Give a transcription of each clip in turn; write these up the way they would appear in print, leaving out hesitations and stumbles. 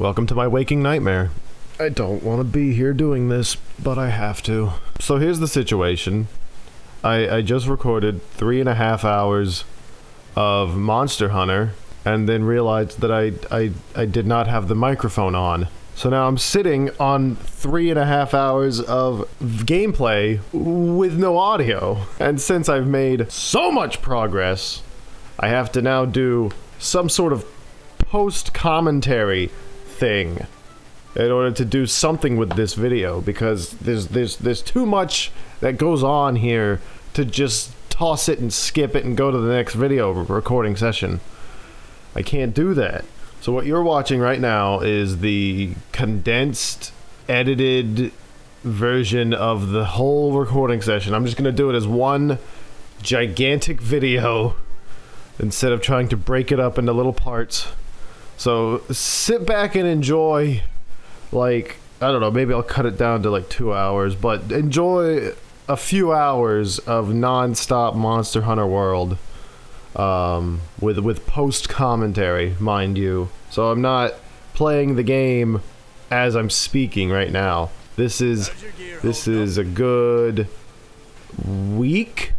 Welcome to my waking nightmare. I don't want to be here doing this, but I have to. So here's the situation. I just recorded 3.5 hours of Monster Hunter, and then realized that I did not have the microphone on. So now I'm sitting on 3.5 hours of gameplay with no audio. And since I've made so much progress, I have to now do some sort of post-commentary thing in order to do something with this video, because there's too much that goes on here to just toss it and skip it and go to the next video recording session. I can't do that. So what you're watching right now is the condensed, edited version of the whole recording session. I'm just gonna do it as one gigantic video instead of trying to break it up into little parts. So sit back and enjoy, like, I don't know, maybe I'll cut it down to like 2 hours, but enjoy a few hours of non-stop Monster Hunter World, with post-commentary, mind you. So I'm not playing the game as I'm speaking right now. This is a good week?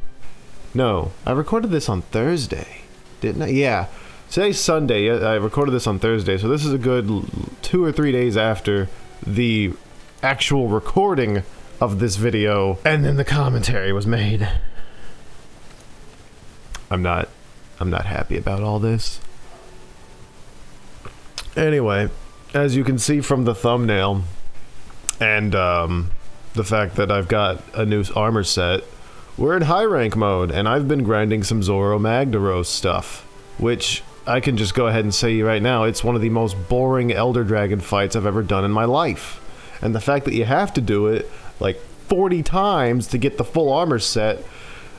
No, I recorded this on Thursday, didn't I? Yeah. Today's Sunday. I recorded this on Thursday, so this is a good 2 or 3 days after the actual recording of this video, and then the commentary was made. I'm not happy about all this. Anyway, as you can see from the thumbnail, and the fact that I've got a new armor set, we're in high rank mode, and I've been grinding some Zoro Magdaros stuff, which I can just go ahead and say right now, it's one of the most boring Elder Dragon fights I've ever done in my life. And the fact that you have to do it like 40 times to get the full armor set,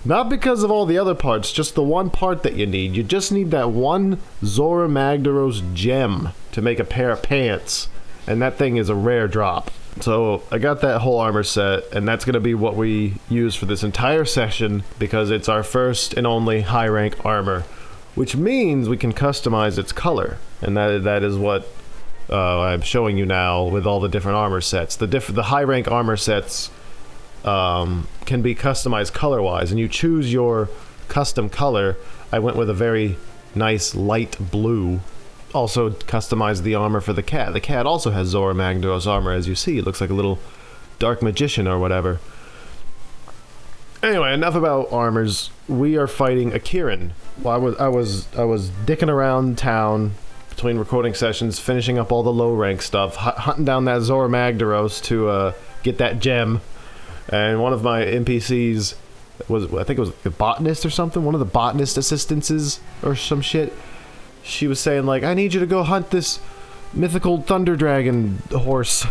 not because of all the other parts, just the one part that you need. You just need that one Zoro Magdaros gem to make a pair of pants, and that thing is a rare drop. So I got that whole armor set, and that's going to be what we use for this entire session, because it's our first and only high rank armor, which means we can customize its color, and that is what I'm showing you now with all the different armor sets. The high rank armor sets can be customized color-wise, and you choose your custom color. I went with a very nice light blue. Also customized the armor for the cat. The cat also has Zoro Magdaros armor, as you see. It looks like a little dark magician or whatever. Anyway, enough about armors. We are fighting a Kirin. Well, I was dicking around town between recording sessions, finishing up all the low rank stuff, hunting down that Zoro Magdaros to get that gem. And one of my NPCs was, I think it was a botanist or something, one of the botanist assistances or some shit. She was saying like, I need you to go hunt this mythical thunder dragon horse.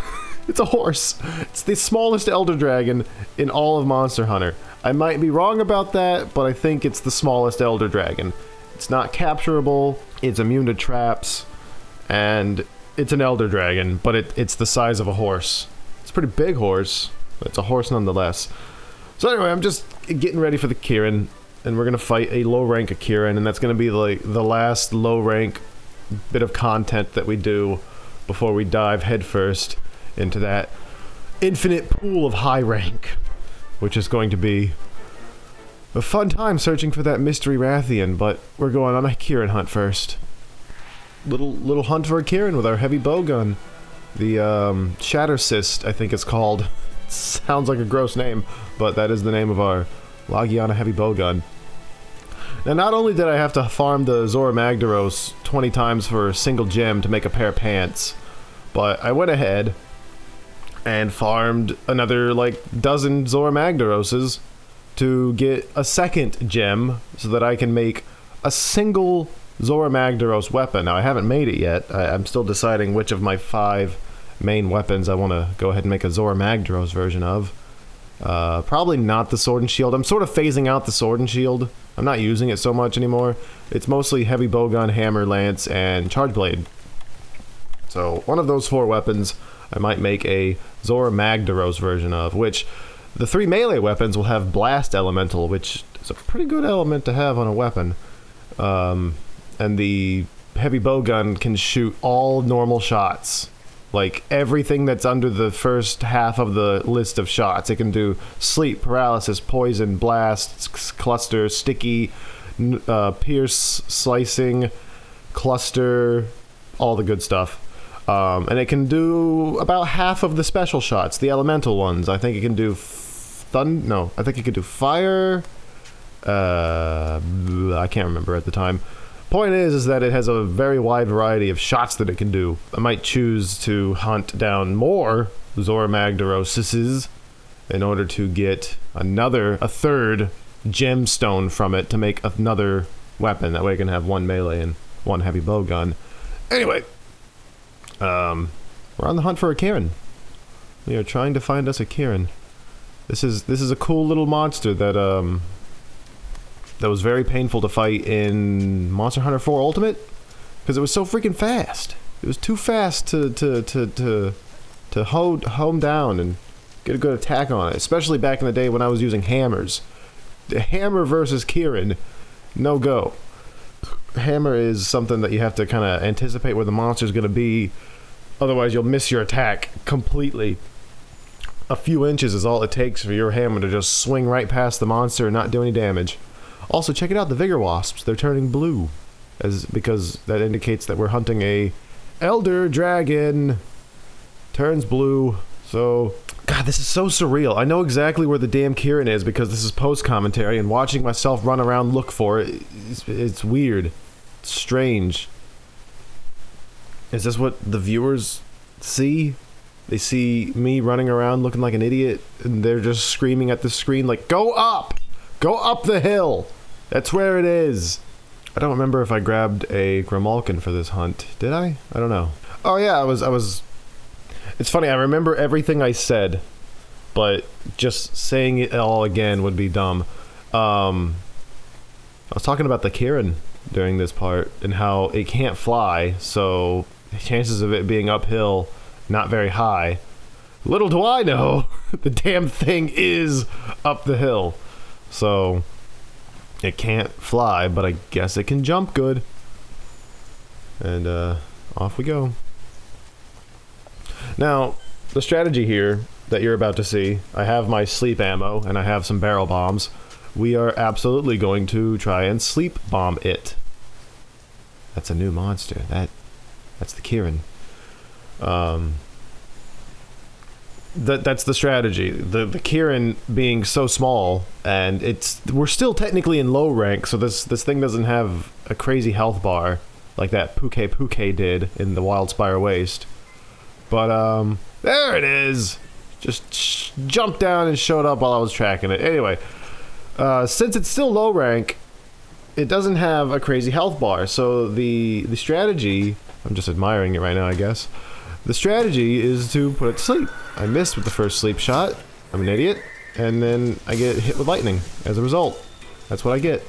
It's a horse. It's the smallest elder dragon in all of Monster Hunter. I might be wrong about that, but I think it's the smallest elder dragon. It's not capturable, it's immune to traps, and it's an elder dragon, but it's the size of a horse. It's a pretty big horse, but it's a horse nonetheless. So anyway, I'm just getting ready for the Kirin, and we're gonna fight a low rank Kirin, and that's gonna be like the last low rank bit of content that we do before we dive headfirst into that infinite pool of high rank, which is going to be a fun time searching for that mystery Rathian. But we're going on a Kirin hunt first. Little hunt for a Kirin with our heavy bowgun. The Shatter Cyst, I think it's called. Sounds like a gross name, but that is the name of our Lagiana heavy bowgun. Now, not only did I have to farm the Zoro Magdaros 20 times for a single gem to make a pair of pants, but I went ahead and farmed another like dozen Zoro Magdaroses to get a second gem so that I can make a single Zoro Magdaros weapon. Now, I haven't made it yet. I'm still deciding which of my 5 main weapons I want to go ahead and make a Zoro Magdaros version of. Probably not the sword and shield. I'm sort of phasing out the sword and shield. I'm not using it so much anymore. It's mostly heavy bowgun, hammer, lance, and charge blade. So one of those 4 weapons I might make a Zoro Magdaros version of, which the 3 melee weapons will have blast elemental, which is a pretty good element to have on a weapon. And the heavy bow gun can shoot all normal shots. Like, everything that's under the first half of the list of shots. It can do sleep, paralysis, poison, blast, cluster, sticky, pierce, slicing, cluster, all the good stuff. And it can do about half of the special shots, the elemental ones. I think it can do I think it could do fire. I can't remember at the time. Point is that it has a very wide variety of shots that it can do. I might choose to hunt down more Zoramagdaroses in order to get a third gemstone from it to make another weapon. That way I can have one melee and one heavy bow gun. Anyway, we're on the hunt for a Kieran. We are trying to find us a Kieran. This is a cool little monster that that was very painful to fight in Monster Hunter 4 Ultimate because it was so freaking fast. It was too fast to home down and get a good attack on it, especially back in the day when I was using hammers. The hammer versus Kieran, no go. Hammer is something that you have to kind of anticipate where the monster's going to be, otherwise you'll miss your attack completely. A few inches is all it takes for your hammer to just swing right past the monster and not do any damage. Also, check it out, the Vigor Wasps. They're turning blue, because that indicates that we're hunting a Elder Dragon. Turns blue. So, God, this is so surreal. I know exactly where the damn Kieran is because this is post-commentary, and watching myself run around look for it, it's weird. It's strange. Is this what the viewers see? They see me running around looking like an idiot, and they're just screaming at the screen like, "Go up! Go up the hill! That's where it is!" I don't remember if I grabbed a Grimalkin for this hunt. Did I? I don't know. Oh yeah, I was... It's funny, I remember everything I said, but just saying it all again would be dumb. I was talking about the Kieran during this part, and how it can't fly, so chances of it being uphill, not very high. Little do I know, the damn thing is up the hill. So, it can't fly, but I guess it can jump good. And, off we go. Now, the strategy here that you're about to see, I have my sleep ammo, and I have some barrel bombs. We are absolutely going to try and sleep bomb it. That's a new monster. That's the Kieran. That's the strategy. The Kieran being so small, and we're still technically in low rank, so this thing doesn't have a crazy health bar like that Puke did in the Wildspire Waste. But there it is. Just jumped down and showed up while I was tracking it. Anyway, since it's still low rank, it doesn't have a crazy health bar. So the strategy, I'm just admiring it right now, I guess. The strategy is to put it to sleep. I missed with the first sleep shot. I'm an idiot. And then I get hit with lightning as a result. That's what I get.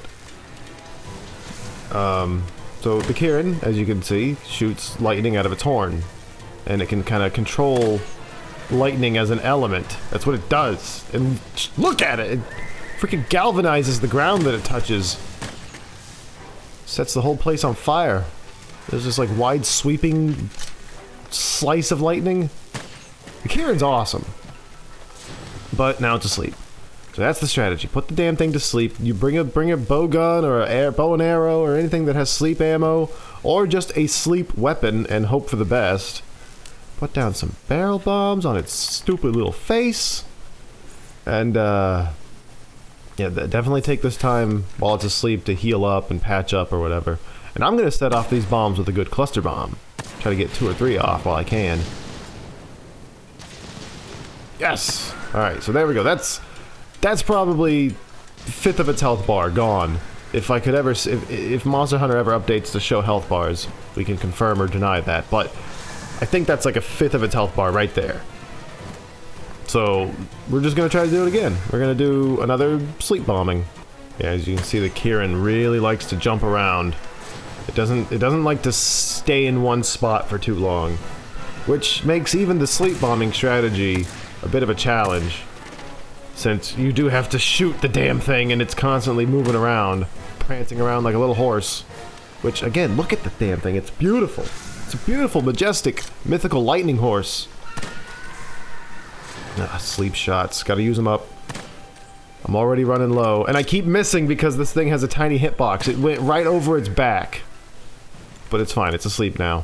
So the Kieran, as you can see, shoots lightning out of its horn. And it can kind of control lightning as an element. That's what it does. And look at it! It freaking galvanizes the ground that it touches. Sets the whole place on fire. There's this like wide sweeping slice of lightning. The Kieran's awesome. But now it's asleep. So that's the strategy. Put the damn thing to sleep. You bring a bow gun or a bow and arrow or anything that has sleep ammo, or just a sleep weapon and hope for the best. Put down some barrel bombs on its stupid little face. And yeah, definitely take this time while it's asleep to heal up and patch up or whatever. And I'm gonna set off these bombs with a good cluster bomb. Try to get 2 or 3 off while I can. Yes! Alright, so there we go. That's probably 1/5 of its health bar gone. If I could ever... If Monster Hunter ever updates to show health bars, we can confirm or deny that. But I think that's like 1/5 of its health bar right there. So we're just gonna try to do it again. We're gonna do another sleep bombing. Yeah, as you can see, the Kieran really likes to jump around. It doesn't like to stay in one spot for too long, which makes even the sleep bombing strategy a bit of a challenge, since you do have to shoot the damn thing and it's constantly moving around, prancing around like a little horse. Which, again, look at the damn thing. It's beautiful. It's a beautiful, majestic, mythical lightning horse. Ah, sleep shots. Gotta use them up. I'm already running low. And I keep missing because this thing has a tiny hitbox. It went right over its back. But it's fine. It's asleep now.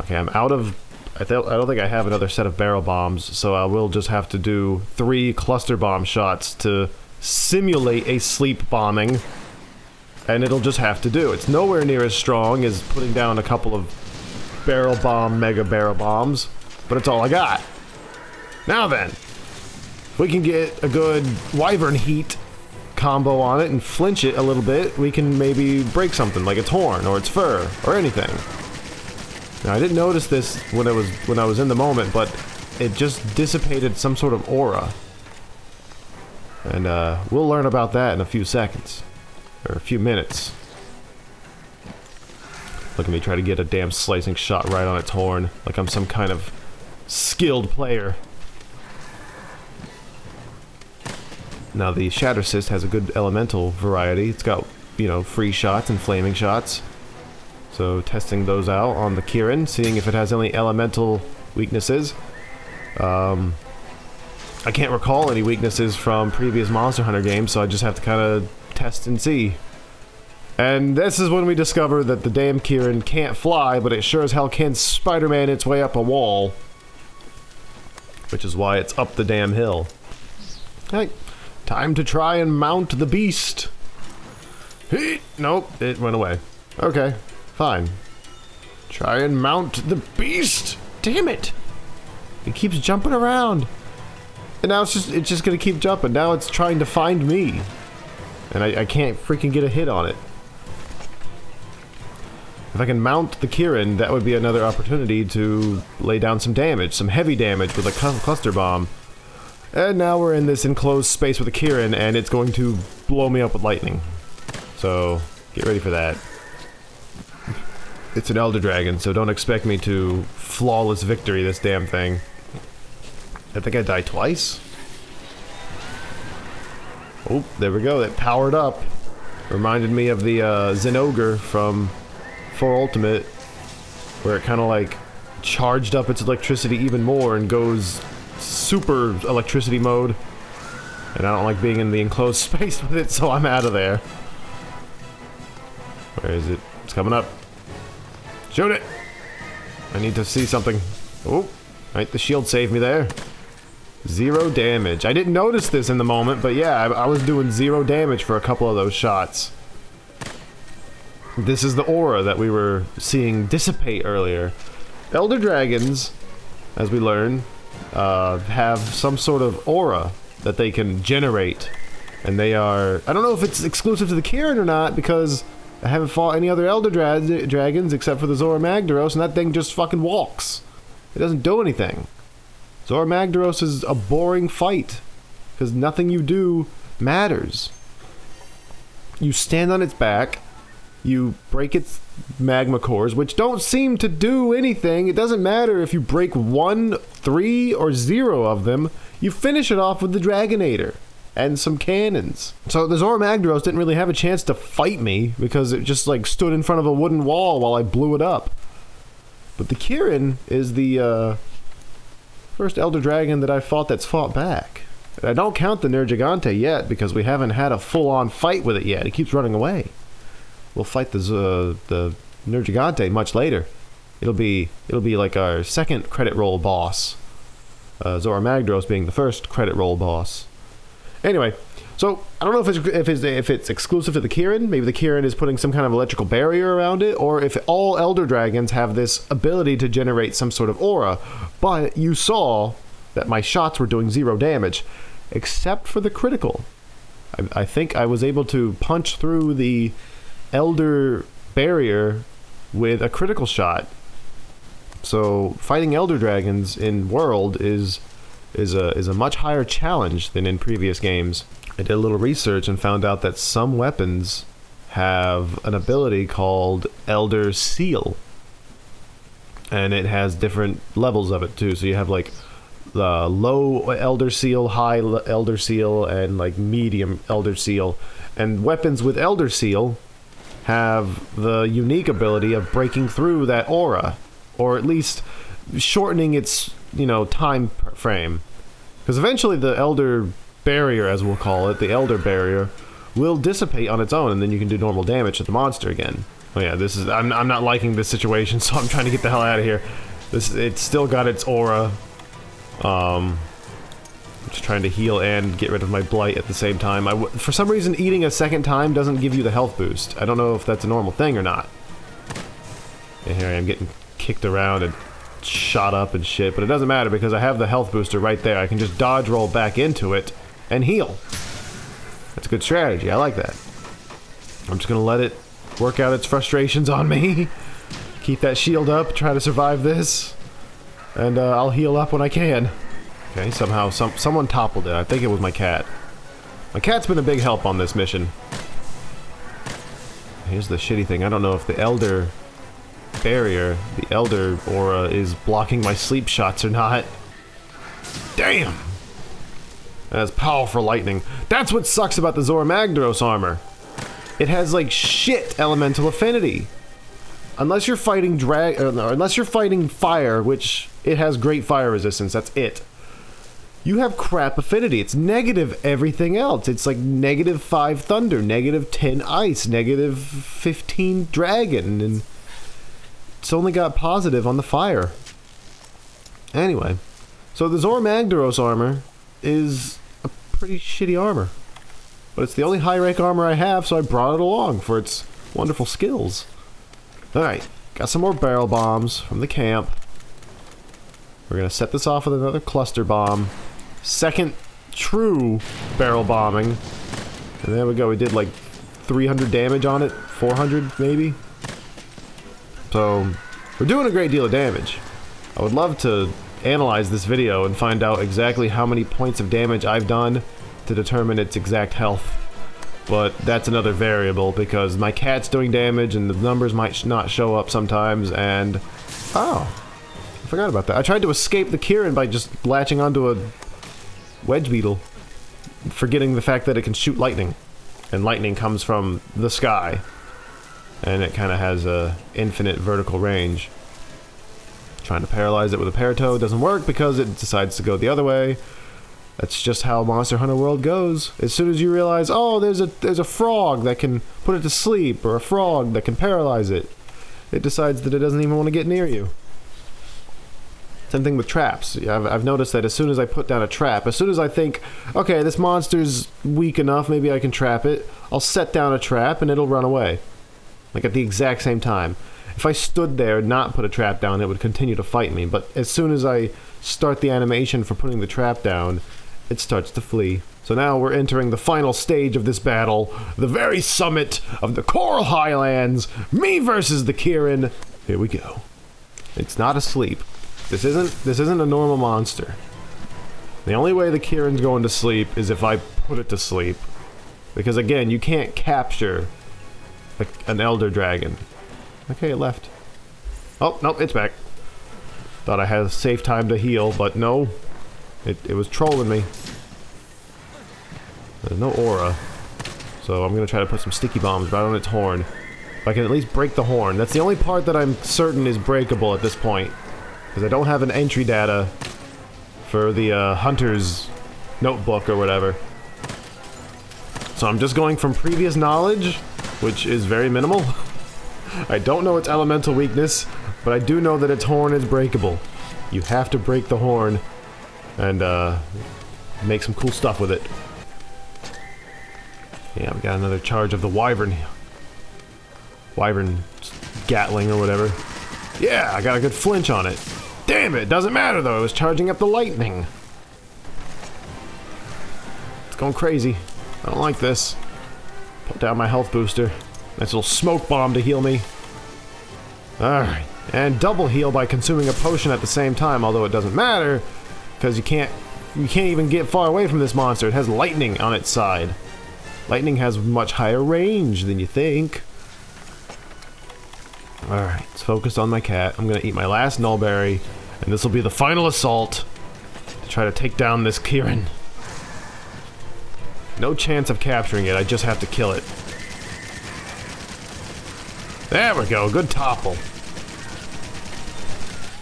Okay, I'm out of... I don't think I have another set of barrel bombs, so I will just have to do 3 cluster bomb shots to simulate a sleep bombing. And it'll just have to do. It's nowhere near as strong as putting down a couple of barrel bomb, mega barrel bombs, but it's all I got. Now then, if we can get a good wyvern heat combo on it and flinch it a little bit, we can maybe break something like its horn or its fur or anything. Now, I didn't notice this when I was in the moment, but it just dissipated some sort of aura. And we'll learn about that in a few seconds. Or a few minutes. Look at me try to get a damn slicing shot right on its horn, like I'm some kind of skilled player. Now the Shatter Cyst has a good elemental variety. It's got, you know, free shots and flaming shots. So testing those out on the Kirin, seeing if it has any elemental weaknesses. I can't recall any weaknesses from previous Monster Hunter games, so I just have to kind of test and see. And this is when we discover that the damn Kirin can't fly, but it sure as hell can Spider-Man its way up a wall. Which is why it's up the damn hill. Alright, time to try and mount the beast. Nope, it went away. Okay, fine. Try and mount the beast! Damn it! It keeps jumping around. And now it's just gonna keep jumping. Now it's trying to find me. And I can't freaking get a hit on it. If I can mount the Kirin, that would be another opportunity to lay down some damage, some heavy damage with a cluster bomb. And now we're in this enclosed space with a Kirin, and it's going to blow me up with lightning. So, get ready for that. It's an Elder Dragon, so don't expect me to flawless victory this damn thing. I think I died twice? Oh, there we go. That powered up. Reminded me of the Zenogre from 4 Ultimate, where it kind of like charged up its electricity even more and goes super electricity mode. And I don't like being in the enclosed space with it, so I'm out of there. Where is it? It's coming up. Shoot it! I need to see something. Oh, right, the shield saved me there. 0 damage. I didn't notice this in the moment, but yeah, I was doing 0 damage for a couple of those shots. This is the aura that we were seeing dissipate earlier. Elder Dragons, as we learn, have some sort of aura that they can generate. And they are... I don't know if it's exclusive to the Kirin or not, because I haven't fought any other Elder Dragons except for the Zora Magdaros, and that thing just fucking walks. It doesn't do anything. Zora Magdaros is a boring fight, because nothing you do matters. You stand on its back, you break its magma cores, which don't seem to do anything. It doesn't matter if you break 1, 3, or 0 of them, you finish it off with the Dragonator and some cannons. So the Zora Magdaros didn't really have a chance to fight me, because it just like stood in front of a wooden wall while I blew it up. But the Kirin is the first Elder Dragon that I fought that's fought back. And I don't count the Nergigante yet, because we haven't had a full-on fight with it yet. It keeps running away. We'll fight the Nergigante much later. It'll be like our second credit roll boss. Zora Magdaros being the first credit roll boss. Anyway, so I don't know if it's exclusive to the Kirin. Maybe the Kirin is putting some kind of electrical barrier around it, or if all Elder Dragons have this ability to generate some sort of aura. But you saw that my shots were doing 0 damage, except for the critical. I think I was able to punch through the Elder barrier with a critical shot. So fighting Elder Dragons in World is a much higher challenge than in previous games. I did a little research and found out that some weapons have an ability called Elder Seal. And it has different levels of it too. So you have like the low Elder Seal, high Elder Seal, and like medium Elder Seal. And weapons with Elder Seal have the unique ability of breaking through that aura, or at least shortening its, you know, time frame. Because eventually the Elder Barrier, as we'll call it, the Elder Barrier, will dissipate on its own, and then you can do normal damage to the monster again. Oh yeah, this is, I'm not liking this situation, so I'm trying to get the hell out of here. It's still got its aura. I'm just trying to heal and get rid of my blight at the same time. For some reason, eating a second time doesn't give you the health boost. I don't know if that's a normal thing or not. And here I am getting kicked around and shot up and shit, but it doesn't matter because I have the health booster right there. I can just dodge roll back into it and heal. That's a good strategy. I like that. I'm just gonna let it work out its frustrations on me. Keep that shield up, try to survive this, and I'll heal up when I can. Okay, somehow someone toppled it. I think it was my cat. My cat's been a big help on this mission. Here's the shitty thing. I don't know if the Elder Barrier, the Elder Aura, is blocking my sleep shots or not. Damn! That's powerful lightning. That's what sucks about the Zora Magdaros armor. It has like shit elemental affinity. Unless you're fighting unless you're fighting fire, which it has great fire resistance, that's it. You have crap affinity. It's negative everything else. It's like -5 thunder, -10 ice, -15 dragon, and it's only got positive on the fire. Anyway, so the Zora Magdaros armor is a pretty shitty armor. But it's the only high rank armor I have, so I brought it along for its wonderful skills. Alright, got some more barrel bombs from the camp. We're gonna set this off with another cluster bomb. Second true barrel bombing. And there we go, we did like 300 damage on it, 400 maybe. So, we're doing a great deal of damage. I would love to analyze this video and find out exactly how many points of damage I've done to determine its exact health. But that's another variable because my cat's doing damage and the numbers might not show up sometimes, and... Oh, I forgot about that. I tried to escape the Kirin by just latching onto a wedge beetle, forgetting the fact that it can shoot lightning. And lightning comes from the sky. And it kind of has a infinite vertical range. Trying to paralyze it with a paratoad doesn't work because it decides to go the other way. That's just how Monster Hunter World goes. As soon as you realize, oh, there's a frog that can put it to sleep, or a frog that can paralyze it, it decides that it doesn't even want to get near you. Same thing with traps. I've noticed that as soon as I put down a trap, as soon as I think, okay, this monster's weak enough, maybe I can trap it, I'll set down a trap and it'll run away. Like at the exact same time. If I stood there and not put a trap down, it would continue to fight me, but as soon as I start the animation for putting the trap down, it starts to flee. So now we're entering the final stage of this battle, the very summit of the Coral Highlands, me versus the Kirin. Here we go. It's not asleep. This isn't a normal monster. The only way the Kirin's going to sleep is if I put it to sleep. Because again, you can't capture an Elder Dragon. Okay, it left. Oh, nope, it's back. Thought I had a safe time to heal, but no. It was trolling me. There's no aura. So I'm gonna try to put some sticky bombs right on its horn. If I can at least break the horn. That's the only part that I'm certain is breakable at this point. Because I don't have an entry data for the hunter's notebook or whatever. So I'm just going from previous knowledge, which is very minimal. I don't know its elemental weakness, but I do know that its horn is breakable. You have to break the horn and make some cool stuff with it. Yeah, we got another charge of the Wyvern Gatling or whatever. Yeah, I got a good flinch on it. Damn it, doesn't matter though, it was charging up the lightning. It's going crazy. I don't like this. Put down my health booster. Nice little smoke bomb to heal me. Alright, and double heal by consuming a potion at the same time, although it doesn't matter, because you can't even get far away from this monster. It has lightning on its side. Lightning has much higher range than you think. Alright, let's focus on my cat. I'm gonna eat my last Nullberry, and this will be the final assault to try to take down this Kirin. No chance of capturing it, I just have to kill it. There we go, good topple.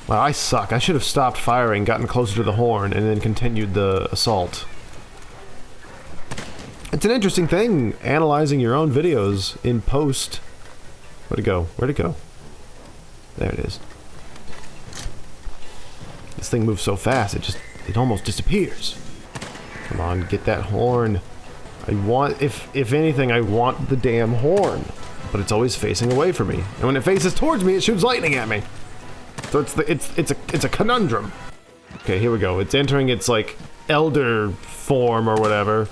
Wow, I suck. I should have stopped firing, gotten closer to the horn, and then continued the assault. It's an interesting thing, analyzing your own videos in post. Where'd it go? Where'd it go? There it is. This thing moves so fast, it almost disappears. Come on, get that horn. I want, if anything, I want the damn horn. But it's always facing away from me. And when it faces towards me, it shoots lightning at me. So it's a conundrum. Okay, here we go. It's entering its, like, elder form or whatever.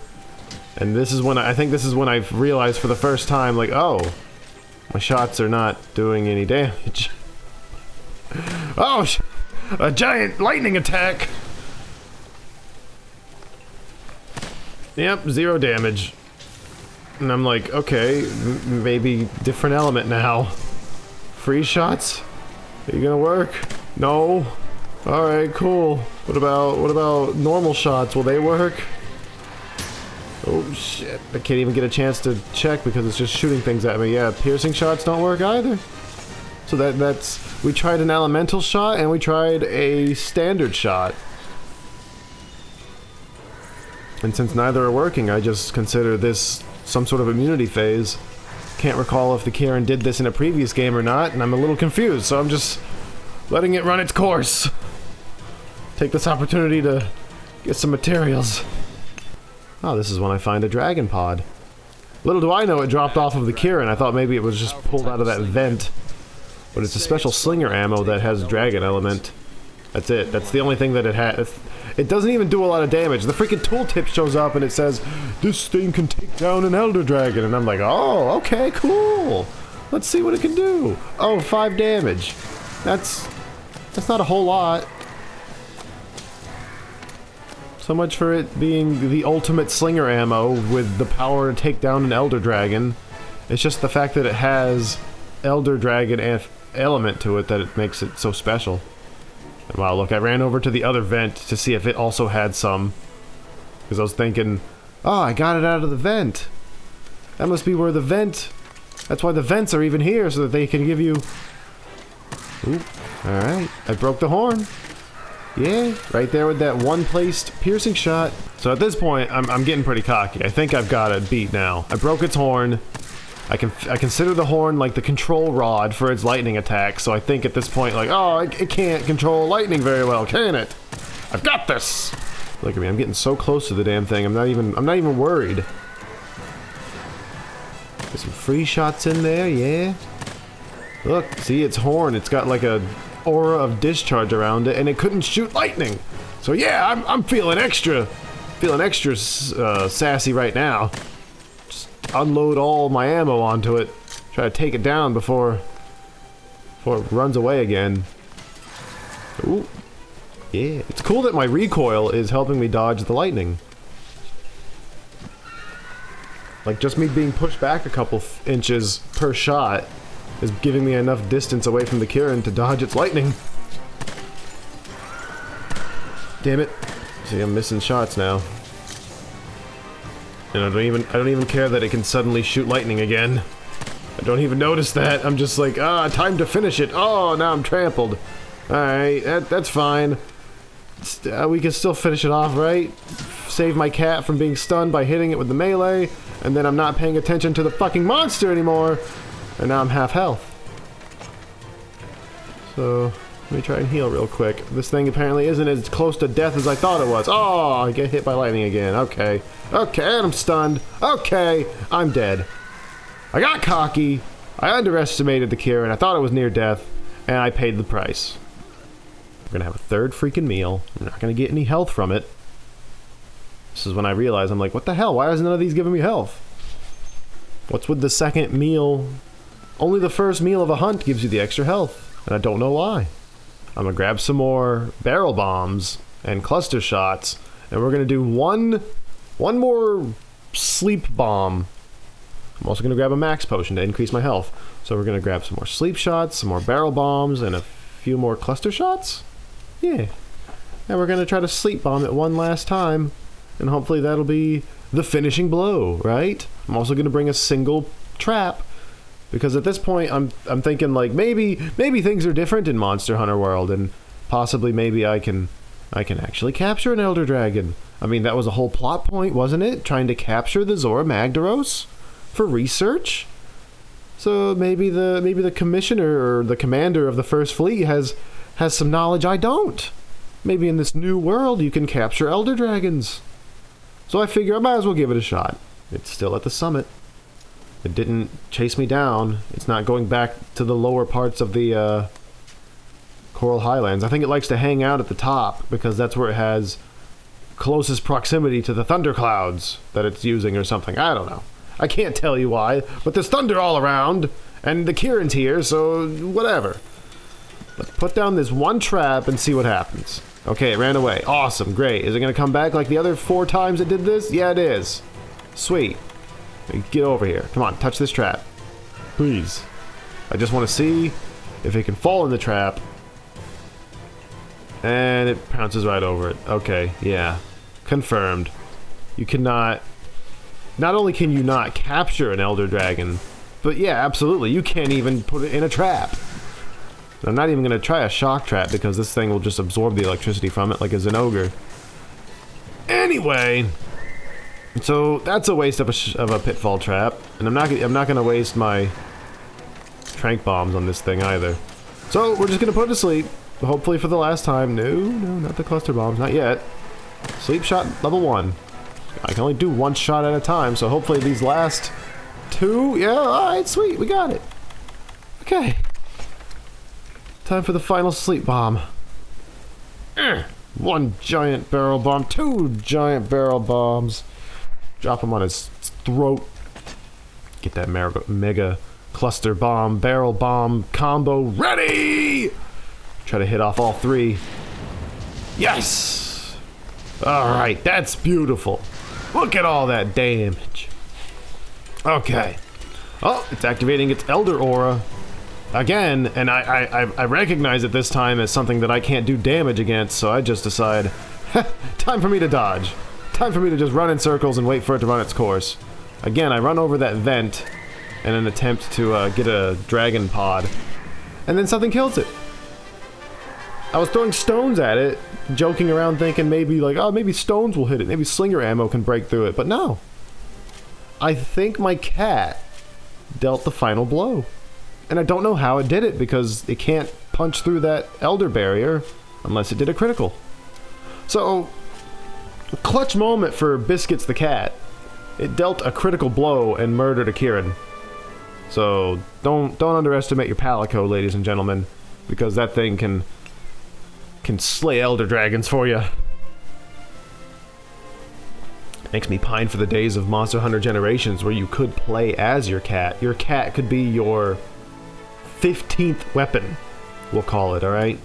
And this is when I think this is when I've realized for the first time, like, oh, my shots are not doing any damage. Oh, a giant lightning attack! Yep, 0 damage. And I'm like, okay, maybe different element now. Freeze shots? Are you gonna work? No? Alright, cool. What about normal shots? Will they work? Oh shit, I can't even get a chance to check because it's just shooting things at me. Yeah, piercing shots don't work either. So that's... We tried an elemental shot and we tried a standard shot. And since neither are working, I just consider this some sort of immunity phase. Can't recall if the Kieran did this in a previous game or not, and I'm a little confused, so I'm just letting it run its course. Take this opportunity to get some materials. Oh, this is when I find a dragon pod. Little do I know it dropped off of the Kieran. I thought maybe it was just pulled out of that vent. But it's a special slinger ammo that has dragon element. That's it. That's the only thing that it has. It doesn't even do a lot of damage. The freaking tooltip shows up and it says, this thing can take down an elder dragon. And I'm like, oh, okay, cool. Let's see what it can do. Oh, 5 damage. That's not a whole lot. So much for it being the ultimate slinger ammo with the power to take down an elder dragon. It's just the fact that it has elder dragon element to it that it makes it so special. And wow, look, I ran over to the other vent to see if it also had some. Because I was thinking, oh, I got it out of the vent. That must be where the vent... That's why the vents are even here, so that they can give you... Ooh, alright, I broke the horn. Yeah, right there with that one-placed piercing shot. So at this point, I'm getting pretty cocky. I think I've got it beat now. I broke its horn. I consider the horn like the control rod for its lightning attack, so I think at this point, like, oh, it can't control lightning very well, can it? I've got this! Look at me, I'm getting so close to the damn thing, I'm not even worried. Get some free shots in there, yeah. Look, see, its horn, it's got like a aura of discharge around it, and it couldn't shoot lightning! So yeah, I'm feeling extra sassy right now. Unload all my ammo onto it, try to take it down before it runs away again. Ooh, yeah. It's cool that my recoil is helping me dodge the lightning. Like, just me being pushed back a couple inches per shot is giving me enough distance away from the Kieran to dodge its lightning. Damn it. See, I'm missing shots now. And I don't even care that it can suddenly shoot lightning again. I don't even notice that. I'm just like, ah, time to finish it. Oh, now I'm trampled. Alright, that's fine. We can still finish it off, right? Save my cat from being stunned by hitting it with the melee, and then I'm not paying attention to the fucking monster anymore, and now I'm half health. So, let me try and heal real quick. This thing apparently isn't as close to death as I thought it was. Oh, I get hit by lightning again. Okay. Okay, and I'm stunned. Okay, I'm dead. I got cocky. I underestimated the Kieran. I thought it was near death, and I paid the price. We're gonna have a third freaking meal. I'm not gonna get any health from it. This is when I realize, I'm like, what the hell? Why is none of these giving me health? What's with the second meal? Only the first meal of a hunt gives you the extra health, and I don't know why. I'm gonna grab some more barrel bombs and cluster shots, and we're gonna do one more sleep bomb. I'm also gonna grab a max potion to increase my health. So we're gonna grab some more sleep shots, some more barrel bombs, and a few more cluster shots? Yeah. And we're gonna try to sleep bomb it one last time, and hopefully that'll be the finishing blow, right? I'm also gonna bring a single trap Because at this point, I'm thinking like maybe things are different in Monster Hunter World, and possibly maybe I can actually capture an Elder Dragon. I mean, that was a whole plot point, wasn't it? Trying to capture the Zora Magdaros for research. So maybe the commissioner or the commander of the First Fleet has some knowledge I don't. Maybe in this new world you can capture Elder Dragons. So I figure I might as well give it a shot. It's still at the summit. It didn't chase me down. It's not going back to the lower parts of the Coral Highlands. I think it likes to hang out at the top because that's where it has closest proximity to the thunderclouds that it's using or something. I don't know. I can't tell you why, but there's thunder all around, and the Kieran's here, so whatever. Let's put down this one trap and see what happens. Okay, it ran away. Awesome, great. Is it going to come back like the other 4 times it did this? Yeah, it is. Sweet. Get over here. Come on, touch this trap. Please. I just want to see if it can fall in the trap. And it pounces right over it. Okay, yeah. Confirmed. You cannot... Not only can you not capture an Elder Dragon, but yeah, absolutely, you can't even put it in a trap. I'm not even going to try a shock trap because this thing will just absorb the electricity from it like a Zinogre. Anyway... So that's a waste of a pitfall trap, and I'm not gonna waste my trank bombs on this thing either. So we're just gonna put it to sleep, hopefully for the last time. No, not the cluster bombs, not yet. Sleep shot level 1. I can only do 1 shot at a time, so hopefully these last 2. Yeah, all right, sweet, we got it. Okay, time for the final sleep bomb. 1 giant barrel bomb, 2 giant barrel bombs. Drop him on his throat. Get that mega cluster bomb, barrel bomb combo ready! Try to hit off all 3. Yes! Alright, that's beautiful. Look at all that damage. Okay. Oh, it's activating its Elder Aura. Again, and I recognize it this time as something that I can't do damage against, so I just decide, time for me to dodge. Time for me to just run in circles and wait for it to run its course. Again, I run over that vent in an attempt to get a dragon pod, and then something kills it. I was throwing stones at it, joking around thinking maybe like, oh, maybe stones will hit it, maybe slinger ammo can break through it, but no. I think my cat dealt the final blow. And I don't know how it did it because it can't punch through that elder barrier unless it did a critical. So... clutch moment for Biscuits the cat. It dealt a critical blow and murdered a Kieran. So don't underestimate your Palico, ladies and gentlemen, because that thing can slay Elder Dragons for you. Makes me pine for the days of Monster Hunter Generations where you could play as your cat. Your cat could be your 15th weapon, we'll call it, alright?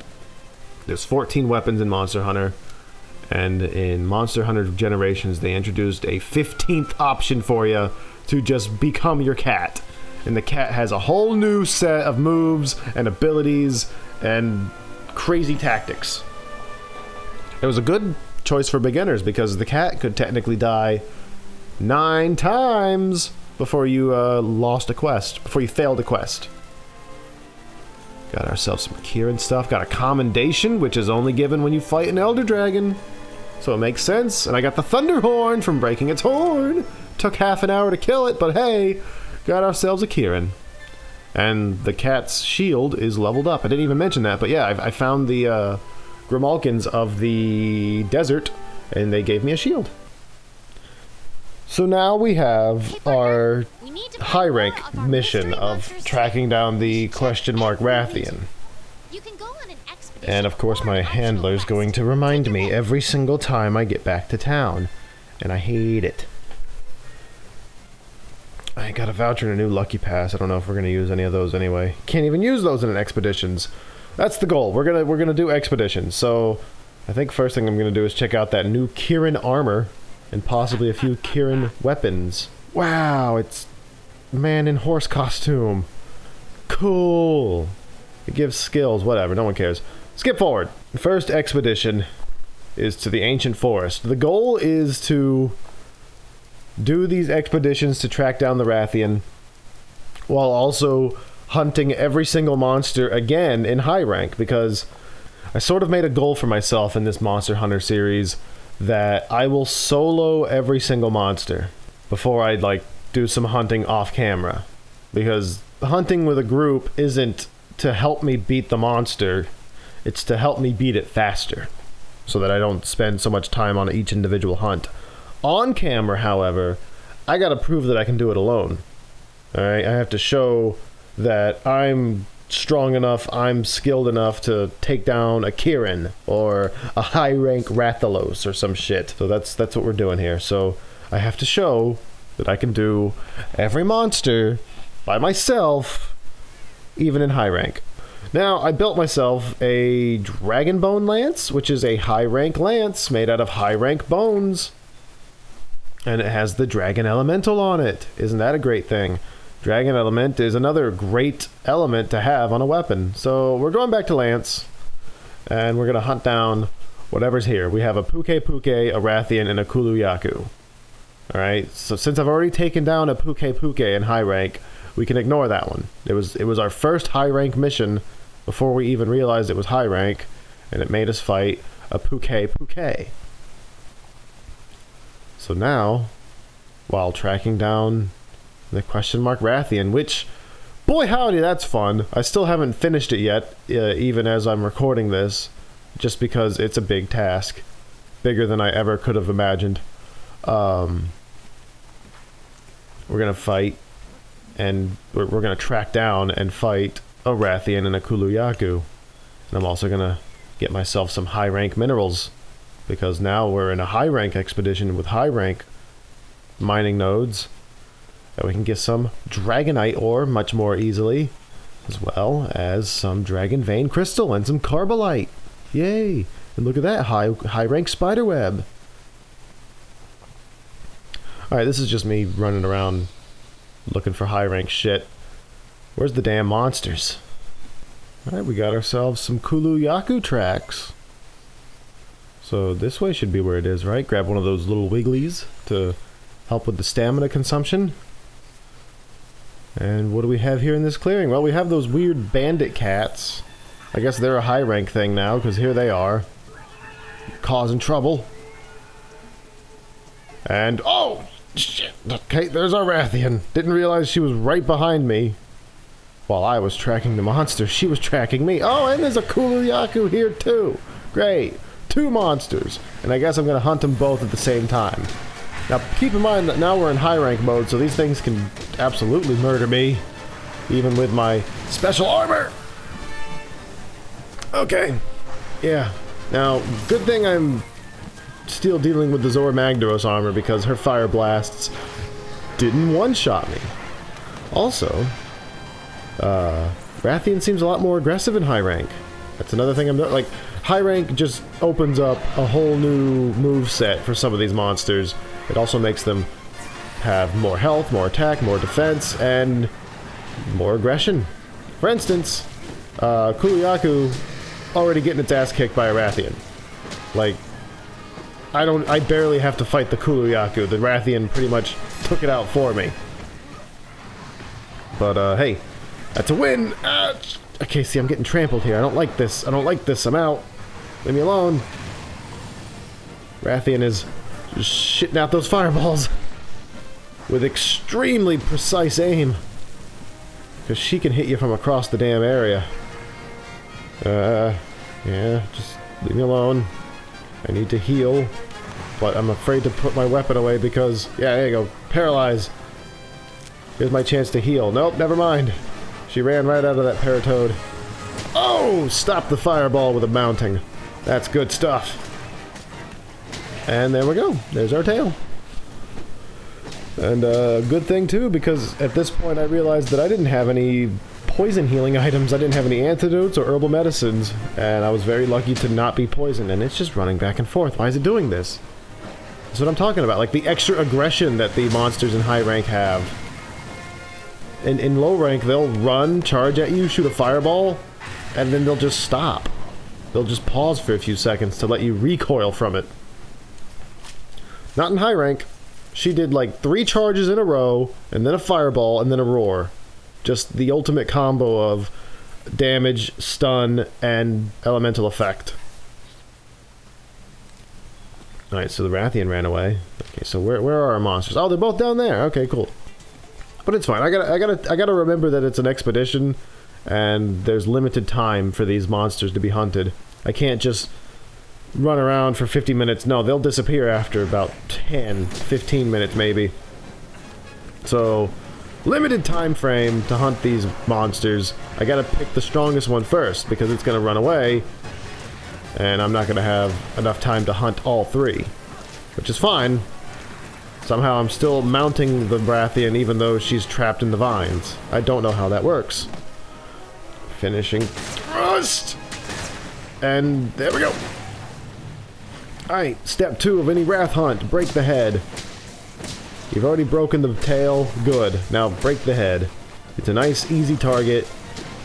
There's 14 weapons in Monster Hunter. And in Monster Hunter Generations, they introduced a 15th option for you to just become your cat. And the cat has a whole new set of moves and abilities and crazy tactics. It was a good choice for beginners because the cat could technically die 9 times before you lost a quest, before you failed a quest. Got ourselves some Kieran stuff. Got a commendation, which is only given when you fight an Elder Dragon. So it makes sense. And I got the Thunder Horn from breaking its horn. Took half an hour to kill it, but hey, got ourselves a Kieran. And the cat's shield is leveled up. I didn't even mention that, but yeah, I found the Grimalkins of the desert, and they gave me a shield. So now we have our high rank mission of tracking down the question mark Rathian. And of course my handler's going to remind me every single time I get back to town. And I hate it. I got a voucher and a new lucky pass. I don't know if we're gonna use any of those anyway. Can't even use those in an expeditions. That's the goal. We're gonna do expeditions. So I think first thing I'm gonna do is check out that new Kieran armor and possibly a few Kieran weapons. Wow, it's man in horse costume. Cool. It gives skills, whatever, no one cares. Skip forward. The first expedition is to the ancient forest. The goal is to do these expeditions to track down the Rathian while also hunting every single monster again in high rank, because I sort of made a goal for myself in this Monster Hunter series that I will solo every single monster before I like do some hunting off camera, because hunting with a group isn't to help me beat the monster, it's to help me beat it faster so that I don't spend so much time on each individual hunt. On camera, however, I gotta prove that I can do it alone. Alright, I have to show that I'm strong enough, I'm skilled enough to take down a Kirin or a high rank Rathalos or some shit. So that's what we're doing here. So I have to show that I can do every monster by myself, even in high rank. Now, I built myself a Dragon Bone Lance, which is a high rank lance made out of high rank bones. And it has the Dragon Elemental on it. Isn't that a great thing? Dragon Element is another great element to have on a weapon. So we're going back to Lance, and we're going to hunt down whatever's here. We have a Puke, a Rathian, and a Kuluyaku. Alright, so since I've already taken down a Puke in high rank, we can ignore that one. It was our first high rank mission before we even realized it was high rank, and it made us fight a Puke. So now, while tracking down the question mark Rathian, which, boy howdy, that's fun. I still haven't finished it yet, even as I'm recording this, just because it's a big task. Bigger than I ever could have imagined. We're gonna fight, and we're gonna track down and fight a Rathian and a Kuluyaku. And I'm also gonna get myself some high rank minerals, because now we're in a high rank expedition with high rank mining nodes. And we can get some Dragonite ore much more easily, as well as some Dragon Vein Crystal and some Carbolite. Yay! And look at that, high rank spiderweb. Alright, this is just me running around looking for high rank shit. Where's the damn monsters? Alright, we got ourselves some Kuluyaku tracks. So this way should be where it is, right? Grab one of those little wigglies to help with the stamina consumption. And what do we have here in this clearing? Well, we have those weird bandit cats. I guess they're a high rank thing now, because here they are, causing trouble. And, oh, shit, okay, there's our Rathian. Didn't realize she was right behind me. While I was tracking the monster, she was tracking me. Oh, and there's a Kuluyaku here too. Great. 2 monsters. And I guess I'm going to hunt them both at the same time. Now, keep in mind that now we're in high rank mode, so these things can absolutely murder me, even with my special armor. Okay. Yeah. Now, good thing I'm still dealing with the Zora Magdaros armor, because her fire blasts didn't one-shot me. Also, Rathian seems a lot more aggressive in high rank. That's another thing I'm not, like, high rank just opens up a whole new move set for some of these monsters. It also makes them have more health, more attack, more defense, and more aggression. For instance, Kuluyaku already getting its ass kicked by a Rathian. Like, I barely have to fight the Kuluyaku. The Rathian pretty much took it out for me. But, hey, that's a win! Okay, see, I'm getting trampled here. I don't like this. I don't like this. I'm out. Leave me alone. Rathian is just shitting out those fireballs with extremely precise aim, because she can hit you from across the damn area. Yeah, just leave me alone. I need to heal, but I'm afraid to put my weapon away because, yeah, there you go, paralyze. Here's my chance to heal. Nope, never mind. She ran right out of that Paratoad. Oh! Stop the fireball with a mounting. That's good stuff. And there we go. There's our tail. And good thing too, because at this point I realized that I didn't have any poison healing items. I didn't have any antidotes or herbal medicines, and I was very lucky to not be poisoned. And it's just running back and forth. Why is it doing this? That's what I'm talking about. Like the extra aggression that the monsters in high rank have. In low rank, they'll run, charge at you, shoot a fireball, and then they'll just stop. They'll just pause for a few seconds to let you recoil from it. Not in high rank. She did like 3 charges in a row, and then a fireball, and then a roar. Just the ultimate combo of damage, stun, and elemental effect. Alright, so the Rathian ran away. Okay, so where are our monsters? Oh, they're both down there. Okay, cool. But it's fine. I gotta remember that it's an expedition, and there's limited time for these monsters to be hunted. I can't just run around for 50 minutes. No, they'll disappear after about 10, 15 minutes maybe. So, limited time frame to hunt these monsters. I gotta pick the strongest one first, because it's gonna run away, and I'm not gonna have enough time to hunt all three. Which is fine. Somehow I'm still mounting the Rathian even though she's trapped in the vines. I don't know how that works. Finishing thrust! And there we go! Alright, step 2 of any wrath hunt. Break the head. You've already broken the tail. Good. Now break the head. It's a nice, easy target,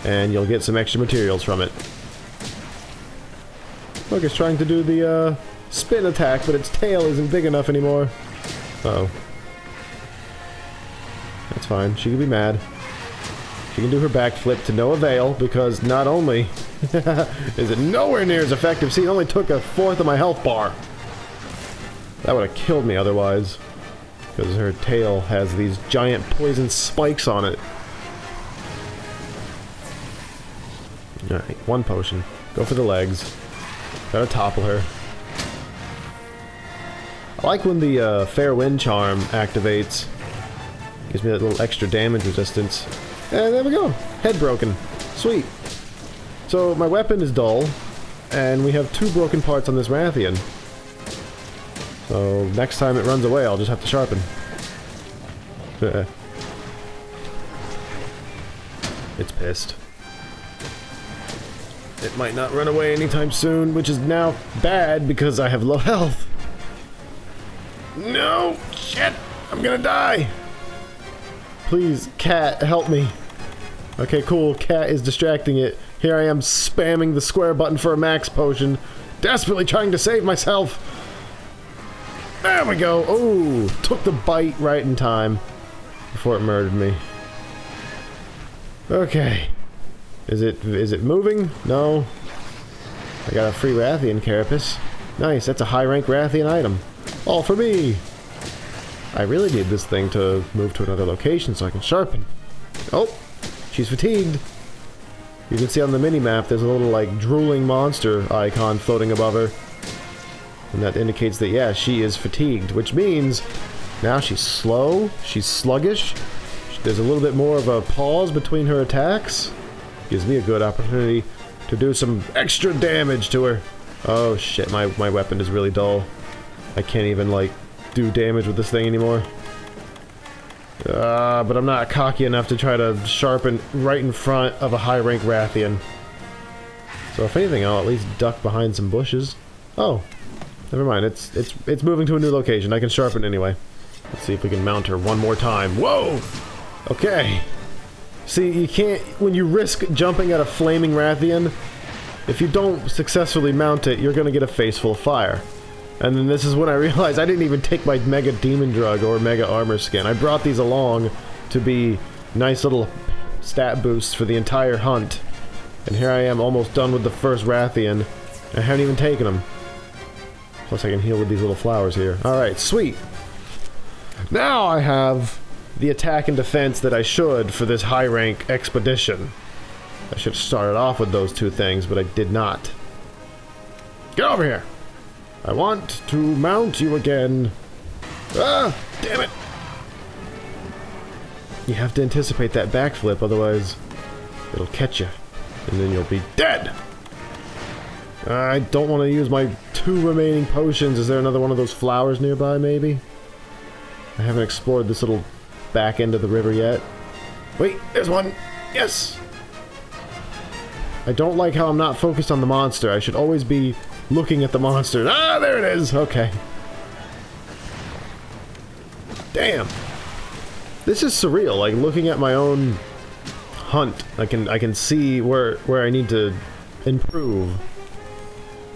and you'll get some extra materials from it. Look, it's trying to do the spin attack, but its tail isn't big enough anymore. Uh-oh. That's fine. She can be mad. She can do her backflip to no avail, because not only is it nowhere near as effective, see, it only took 1/4 of my health bar. That would have killed me otherwise, because her tail has these giant poison spikes on it. Alright, 1 potion. Go for the legs. Gotta topple her. I like when the Fair Wind Charm activates. Gives me that little extra damage resistance. And there we go. Head broken. Sweet. So my weapon is dull, and we have 2 broken parts on this Rathian. So next time it runs away, I'll just have to sharpen. It's pissed. It might not run away anytime soon, which is now bad because I have low health. No! Shit! I'm gonna die! Please, cat, help me. Okay, cool. Cat is distracting it. Here I am spamming the square button for a max potion, desperately trying to save myself. There we go. Oh, took the bite right in time before it murdered me. Okay. Is it moving? No. I got a free Rathian carapace. Nice, that's a high rank Rathian item. All for me! I really need this thing to move to another location so I can sharpen. Oh! She's fatigued! You can see on the mini-map there's a little, like, drooling monster icon floating above her. And that indicates that, yeah, she is fatigued, which means now she's slow, she's sluggish, there's a little bit more of a pause between her attacks. Gives me a good opportunity to do some extra damage to her. Oh shit, my weapon is really dull. I can't even, like, do damage with this thing anymore. But I'm not cocky enough to try to sharpen right in front of a high-rank Rathian. So if anything, I'll at least duck behind some bushes. Oh, never mind. It's moving to a new location. I can sharpen anyway. Let's see if we can mount her one more time. Whoa! Okay. See, you can't... When you risk jumping at a flaming Rathian, if you don't successfully mount it, you're gonna get a face full of fire. And then this is when I realized I didn't even take my Mega Demon Drug or Mega Armor Skin. I brought these along to be nice little stat boosts for the entire hunt. And here I am almost done with the first Rathian. I haven't even taken them. Plus I can heal with these little flowers here. Alright, sweet! Now I have the attack and defense that I should for this high rank expedition. I should have started off with those 2 things, but I did not. Get over here! I want to mount you again. Ah! Damn it! You have to anticipate that backflip, otherwise it'll catch you. And then you'll be dead! I don't want to use my 2 remaining potions. Is there another one of those flowers nearby, maybe? I haven't explored this little back end of the river yet. Wait, there's one! Yes! I don't like how I'm not focused on the monster. I should always be looking at the monster. Ah, there it is! Okay. Damn! This is surreal, like looking at my own hunt. I can see where I need to improve.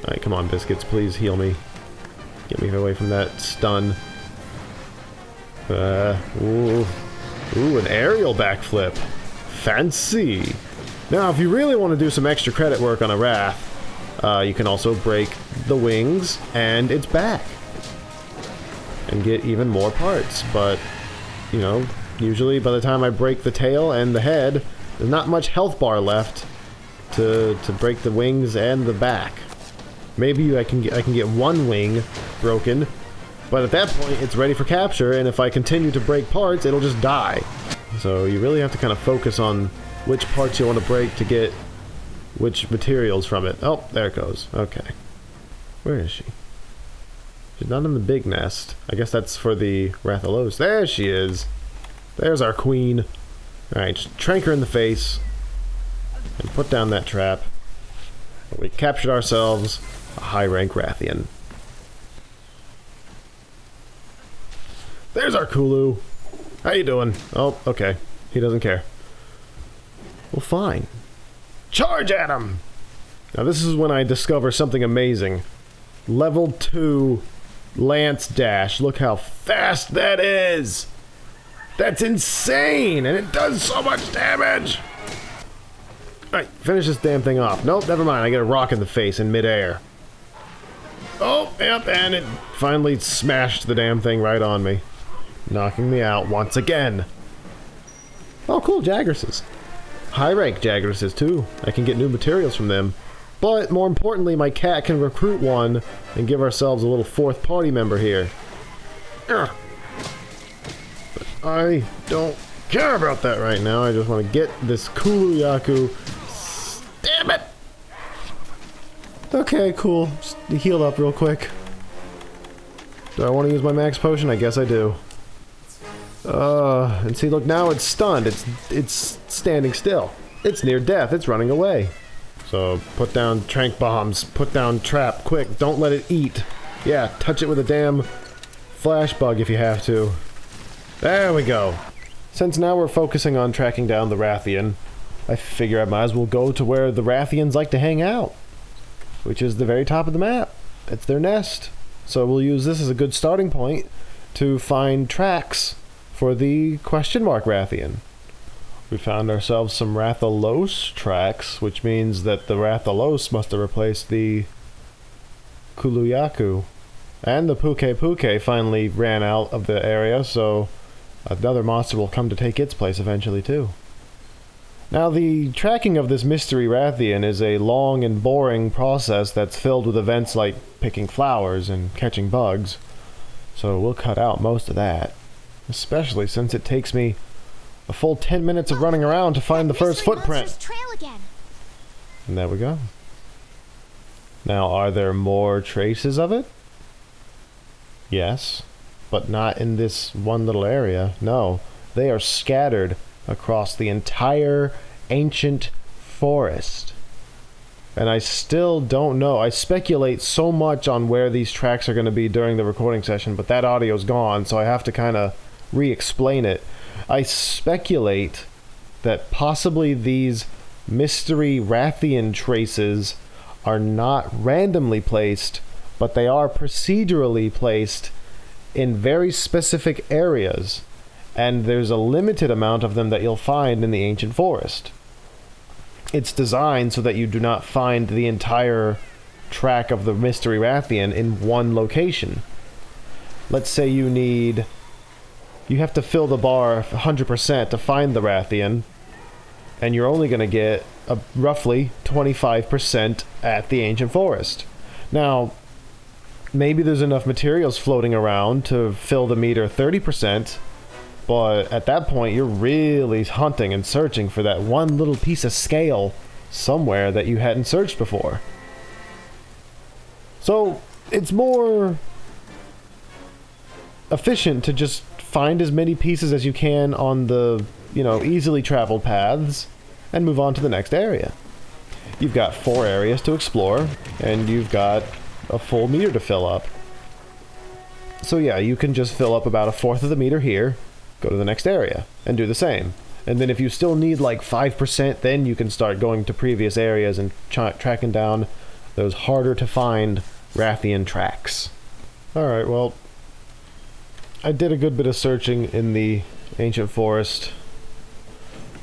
Alright, come on, biscuits, please heal me. Get me away from that stun. Ooh, an aerial backflip. Fancy. Now, if you really want to do some extra credit work on a Wrath, you can also break the wings and its back. And get even more parts, but, you know, usually by the time I break the tail and the head, there's not much health bar left to break the wings and the back. Maybe I can get one wing broken, but at that point it's ready for capture, and if I continue to break parts, it'll just die. So you really have to kind of focus on which parts you want to break to get which materials from it. Oh, there it goes. Okay. Where is she? She's not in the big nest. I guess that's for the Rathalos. There she is. There's our queen. Alright, just trank her in the face. And put down that trap. We captured ourselves a high-rank Rathian. There's our Kulu. How you doing? Oh, okay. He doesn't care. Well, fine. Charge at him! Now this is when I discover something amazing. Level 2 Lance Dash. Look how fast that is! That's insane! And it does so much damage! Alright, finish this damn thing off. Nope, never mind. I get a rock in the face in midair. Oh, yep, and it finally smashed the damn thing right on me. Knocking me out once again. Oh, cool, Jagresses. High-rank Jagresses, too. I can get new materials from them. But, more importantly, my cat can recruit one and give ourselves a little fourth party member here. But I don't care about that right now. I just want to get this Kuluyaku. Damn it! Okay, cool. Just heal up real quick. Do I want to use my max potion? I guess I do. And see, look, now it's stunned. It's standing still. It's near death. It's running away. So, put down trank bombs. Put down trap. Quick, don't let it eat. Yeah, touch it with a damn flash bug if you have to. There we go. Since now we're focusing on tracking down the Rathian, I figure I might as well go to where the Rathians like to hang out, which is the very top of the map. It's their nest. So we'll use this as a good starting point to find tracks for the question mark Rathian. We found ourselves some Rathalos tracks, which means that the Rathalos must have replaced the Kuluyaku. And the Puke finally ran out of the area, so another monster will come to take its place eventually too. Now, the tracking of this mystery Rathian is a long and boring process that's filled with events like picking flowers and catching bugs, so we'll cut out most of that. Especially since it takes me a full 10 minutes of running around to find the first footprint. Trail again. And there we go. Now, are there more traces of it? Yes, but not in this one little area. No, they are scattered across the entire ancient forest. And I still don't know. I speculate so much on where these tracks are going to be during the recording session, but that audio's gone, so I have to kind of re-explain it. I speculate that possibly these mystery Rathian traces are not randomly placed, but they are procedurally placed in very specific areas, and there's a limited amount of them that you'll find in the ancient forest. It's designed so that you do not find the entire track of the mystery Rathian in one location. Let's say you have to fill the bar 100% to find the Rathian, and you're only going to get roughly 25% at the ancient forest. Now, maybe there's enough materials floating around to fill the meter 30%, but at that point you're really hunting and searching for that one little piece of scale somewhere that you hadn't searched before. So it's more efficient to just find as many pieces as you can on the, easily traveled paths and move on to the next area. You've got 4 areas to explore, and you've got a full meter to fill up. So yeah, you can just fill up about 1/4 of the meter here, go to the next area, and do the same. And then if you still need like 5%, then you can start going to previous areas and tracking down those harder to find Rathian tracks. Alright, well, I did a good bit of searching in the ancient forest,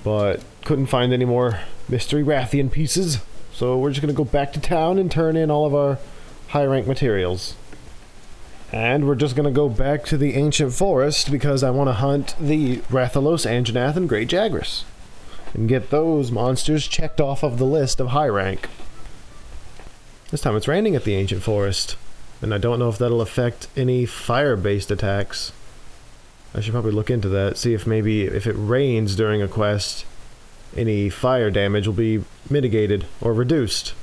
but couldn't find any more mystery Rathian pieces, so we're just gonna go back to town and turn in all of our high rank materials. And we're just gonna go back to the ancient forest because I want to hunt the Rathalos, Anjanath, and Great Jagras and get those monsters checked off of the list of high rank. This time it's raining at the ancient forest, and I don't know if that'll affect any fire-based attacks. I should probably look into that, see if maybe if it rains during a quest, any fire damage will be mitigated or reduced.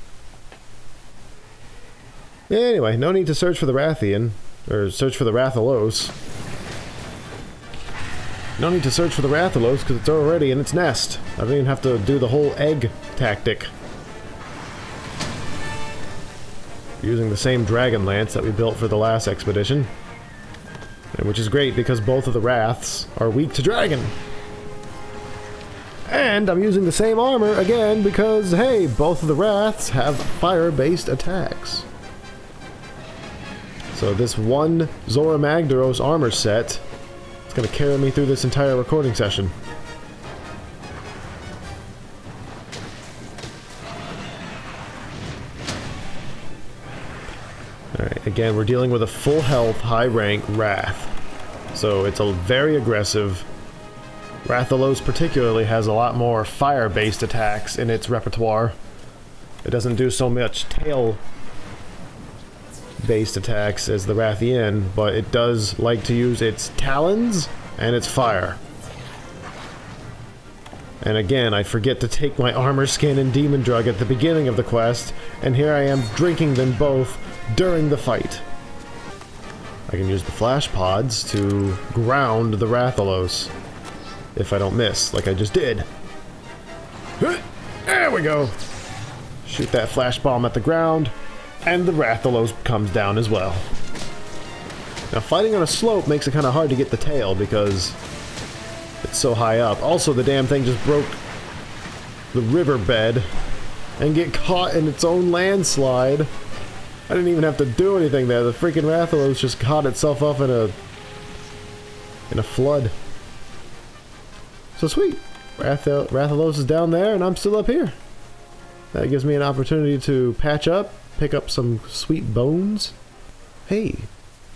Anyway, no need to search for the Rathian, or search for the Rathalos. No need to search for the Rathalos because it's already in its nest. I don't even have to do the whole egg tactic. Using the same dragon lance that we built for the last expedition. And which is great because both of the Wraths are weak to dragon. And I'm using the same armor again because, hey, both of the Wraths have fire-based attacks. So this one Zora Magdaros armor set is going to carry me through this entire recording session. Alright, again, we're dealing with a full health, high rank Wrath. So it's a very aggressive. Rathalos particularly has a lot more fire-based attacks in its repertoire. It doesn't do so much tail-based attacks as the Rathian, but it does like to use its talons and its fire. And again, I forget to take my armor skin and demon drug at the beginning of the quest, and here I am drinking them both during the fight. I can use the flash pods to ground the Rathalos. If I don't miss, like I just did. There we go! Shoot that flash bomb at the ground, and the Rathalos comes down as well. Now fighting on a slope makes it kind of hard to get the tail because it's so high up. Also, the damn thing just broke the riverbed and get caught in its own landslide. I didn't even have to do anything there. The freaking Rathalos just caught itself up in a flood. So sweet. Rathalos is down there and I'm still up here. That gives me an opportunity to patch up, pick up some sweet bones. Hey.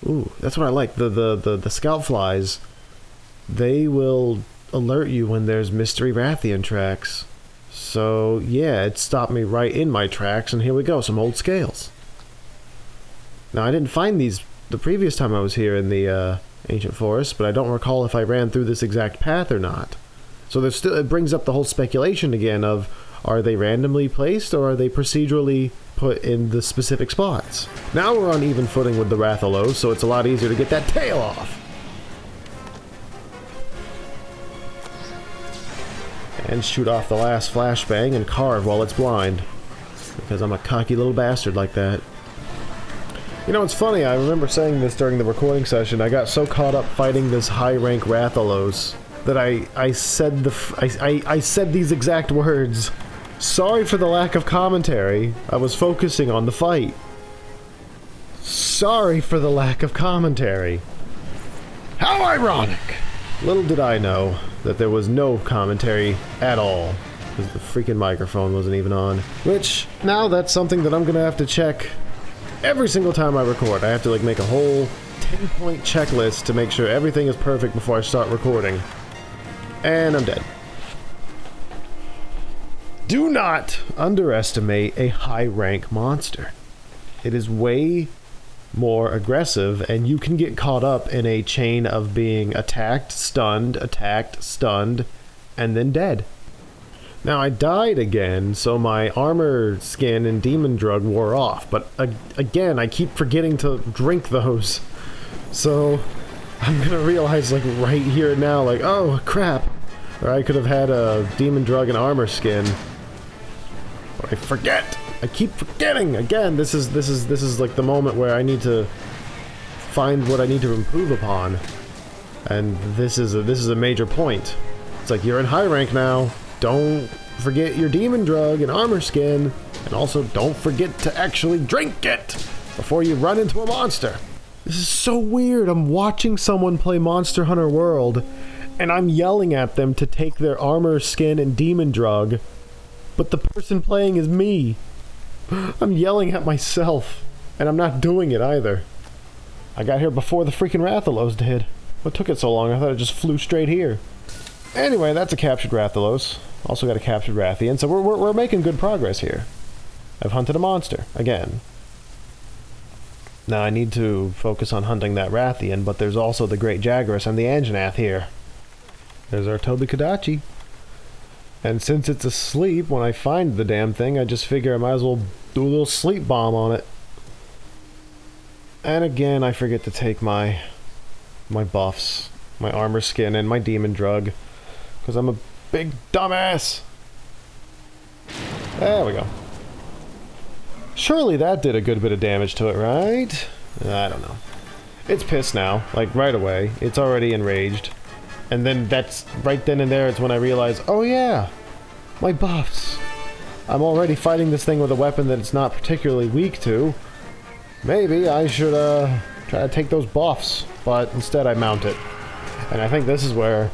Ooh, that's what I like. The scout flies. They will alert you when there's mystery Rathian tracks. So yeah, it stopped me right in my tracks, and here we go, some old scales. Now I didn't find these the previous time I was here in the ancient forest, but I don't recall if I ran through this exact path or not. So there's still, it brings up the whole speculation again of, are they randomly placed or are they procedurally put in the specific spots? Now we're on even footing with the Rathalos, so it's a lot easier to get that tail off. And shoot off the last flashbang and carve while it's blind. Because I'm a cocky little bastard like that. You know, it's funny, I remember saying this during the recording session. I got so caught up fighting this high-rank Rathalos that I said these exact words. Sorry for the lack of commentary. I was focusing on the fight. Sorry for the lack of commentary. How ironic! Little did I know that there was no commentary at all, because the freaking microphone wasn't even on. Which, now that's something that I'm gonna have to check every single time I record. I have to like make a whole 10-point checklist to make sure everything is perfect before I start recording. And I'm dead. Do not underestimate a high-rank monster. It is way more aggressive, and you can get caught up in a chain of being attacked, stunned, and then dead. Now, I died again, so my armor skin and demon drug wore off, but again, I keep forgetting to drink those. So, I'm gonna realize, like, right here and now, like, oh, crap. Or I could have had a demon drug and armor skin. But I forget! I keep forgetting! Again, this is like the moment where I need to find what I need to improve upon. And this is a major point. It's like, you're in high rank now. Don't forget your demon drug and armor skin. And also, don't forget to actually drink it before you run into a monster. This is so weird. I'm watching someone play Monster Hunter World, And I'm yelling at them to take their armor, skin, and demon drug, but the person playing is me. I'm yelling at myself, and I'm not doing it either. I got here before the freaking Rathalos did. What took it so long? I thought it just flew straight here. Anyway, that's a captured Rathalos. Also got a captured Rathian, so we're making good progress here. I've hunted a monster, again. Now I need to focus on hunting that Rathian, but there's also the Great Jagras and the Anjanath here. There's our Tobi-Kadachi. And since it's asleep, when I find the damn thing, I just figure I might as well do a little sleep bomb on it. And again, I forget to take my buffs, my armor skin, and my demon drug, because I'm a big dumbass. There we go. Surely that did a good bit of damage to it, right? I don't know. It's pissed now, like right away. It's already enraged. And then that's right then and there, it's when I realize, oh yeah, my buffs. I'm already fighting this thing with a weapon that it's not particularly weak to. Maybe I should try to take those buffs, but instead I mount it. And I think this is where,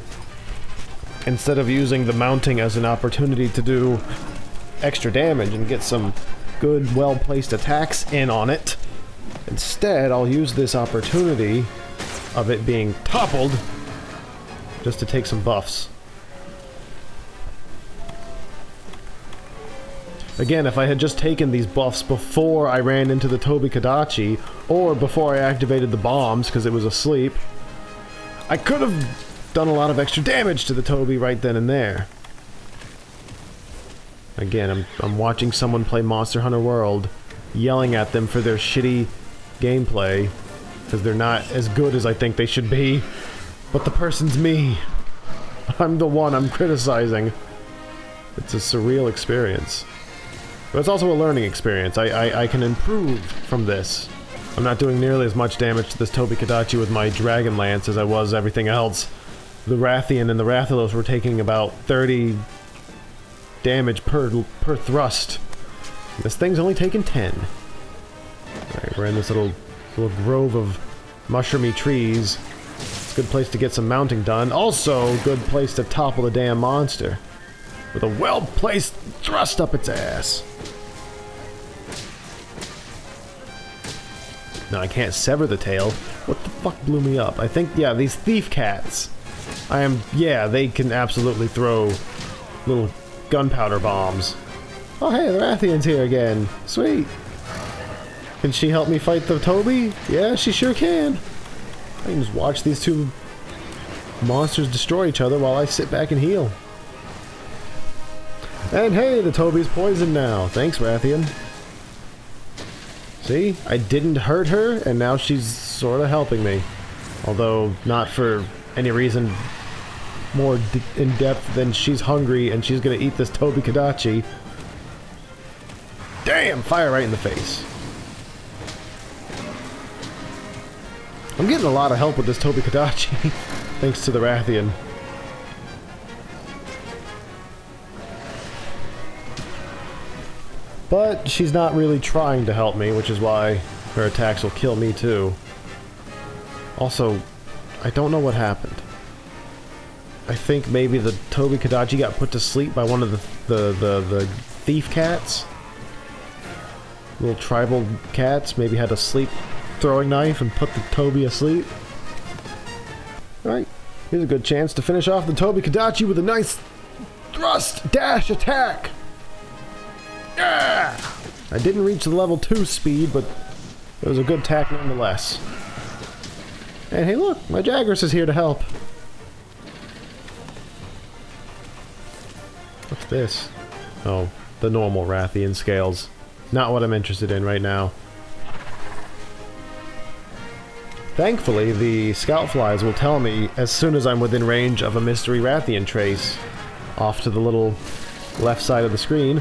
instead of using the mounting as an opportunity to do extra damage and get some good, well-placed attacks in on it, instead I'll use this opportunity of it being toppled just to take some buffs. Again, if I had just taken these buffs before I ran into the Tobi-Kadachi, or before I activated the bombs because it was asleep, I could have done a lot of extra damage to the Tobi right then and there. Again, I'm watching someone play Monster Hunter World, yelling at them for their shitty gameplay, because they're not as good as I think they should be. But the person's me. I'm the one I'm criticizing. It's a surreal experience. But it's also a learning experience. I can improve from this. I'm not doing nearly as much damage to this Tobi-Kadachi with my Dragon Lance as I was everything else. The Rathian and the Rathalos were taking about 30 damage per thrust. This thing's only taking 10. Alright, we're in this little grove of mushroomy trees. It's a good place to get some mounting done. Also, good place to topple the damn monster. With a well-placed thrust up its ass. Now, I can't sever the tail. What the fuck blew me up? I think, yeah, these thief cats. Yeah, they can absolutely throw little gunpowder bombs. Oh, hey, the Rathian's here again. Sweet. Can she help me fight the Tobi? Yeah, she sure can. I can just watch these two monsters destroy each other while I sit back and heal. And hey, the Tobi's poisoned now. Thanks, Rathian. See? I didn't hurt her, and now she's sort of helping me. Although, not for any reason more in depth than she's hungry and she's gonna eat this Tobi-Kadachi. Damn! Fire right in the face. I'm getting a lot of help with this Tobi-Kadachi, thanks to the Rathian. But she's not really trying to help me, which is why her attacks will kill me too. Also, I don't know what happened. I think maybe the Tobi-Kadachi got put to sleep by one of the thief cats. Little tribal cats maybe had a sleep throwing knife and put the Tobi asleep. Alright, here's a good chance to finish off the Tobi-Kadachi with a nice thrust dash attack. Yeah! I didn't reach the level 2 speed, but it was a good attack nonetheless. And hey look, my Jagras is here to help. What's this? Oh, the normal Rathian scales. Not what I'm interested in right now. Thankfully, the scout flies will tell me as soon as I'm within range of a mystery Rathian trace off to the little left side of the screen.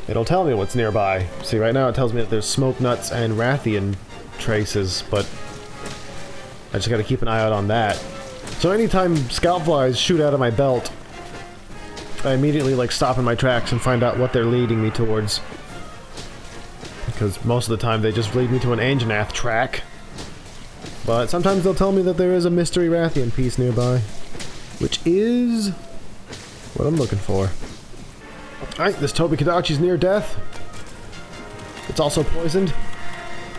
It'll tell me what's nearby. See, right now it tells me that there's smoke nuts and Rathian traces, but I just gotta keep an eye out on that. So anytime scout flies shoot out of my belt, I immediately like stop in my tracks and find out what they're leading me towards. Because most of the time they just lead me to an Anjanath track. But sometimes they'll tell me that there is a mystery Rathian piece nearby. which is what I'm looking for. Alright, this Toby Kadachi's near death. It's also poisoned.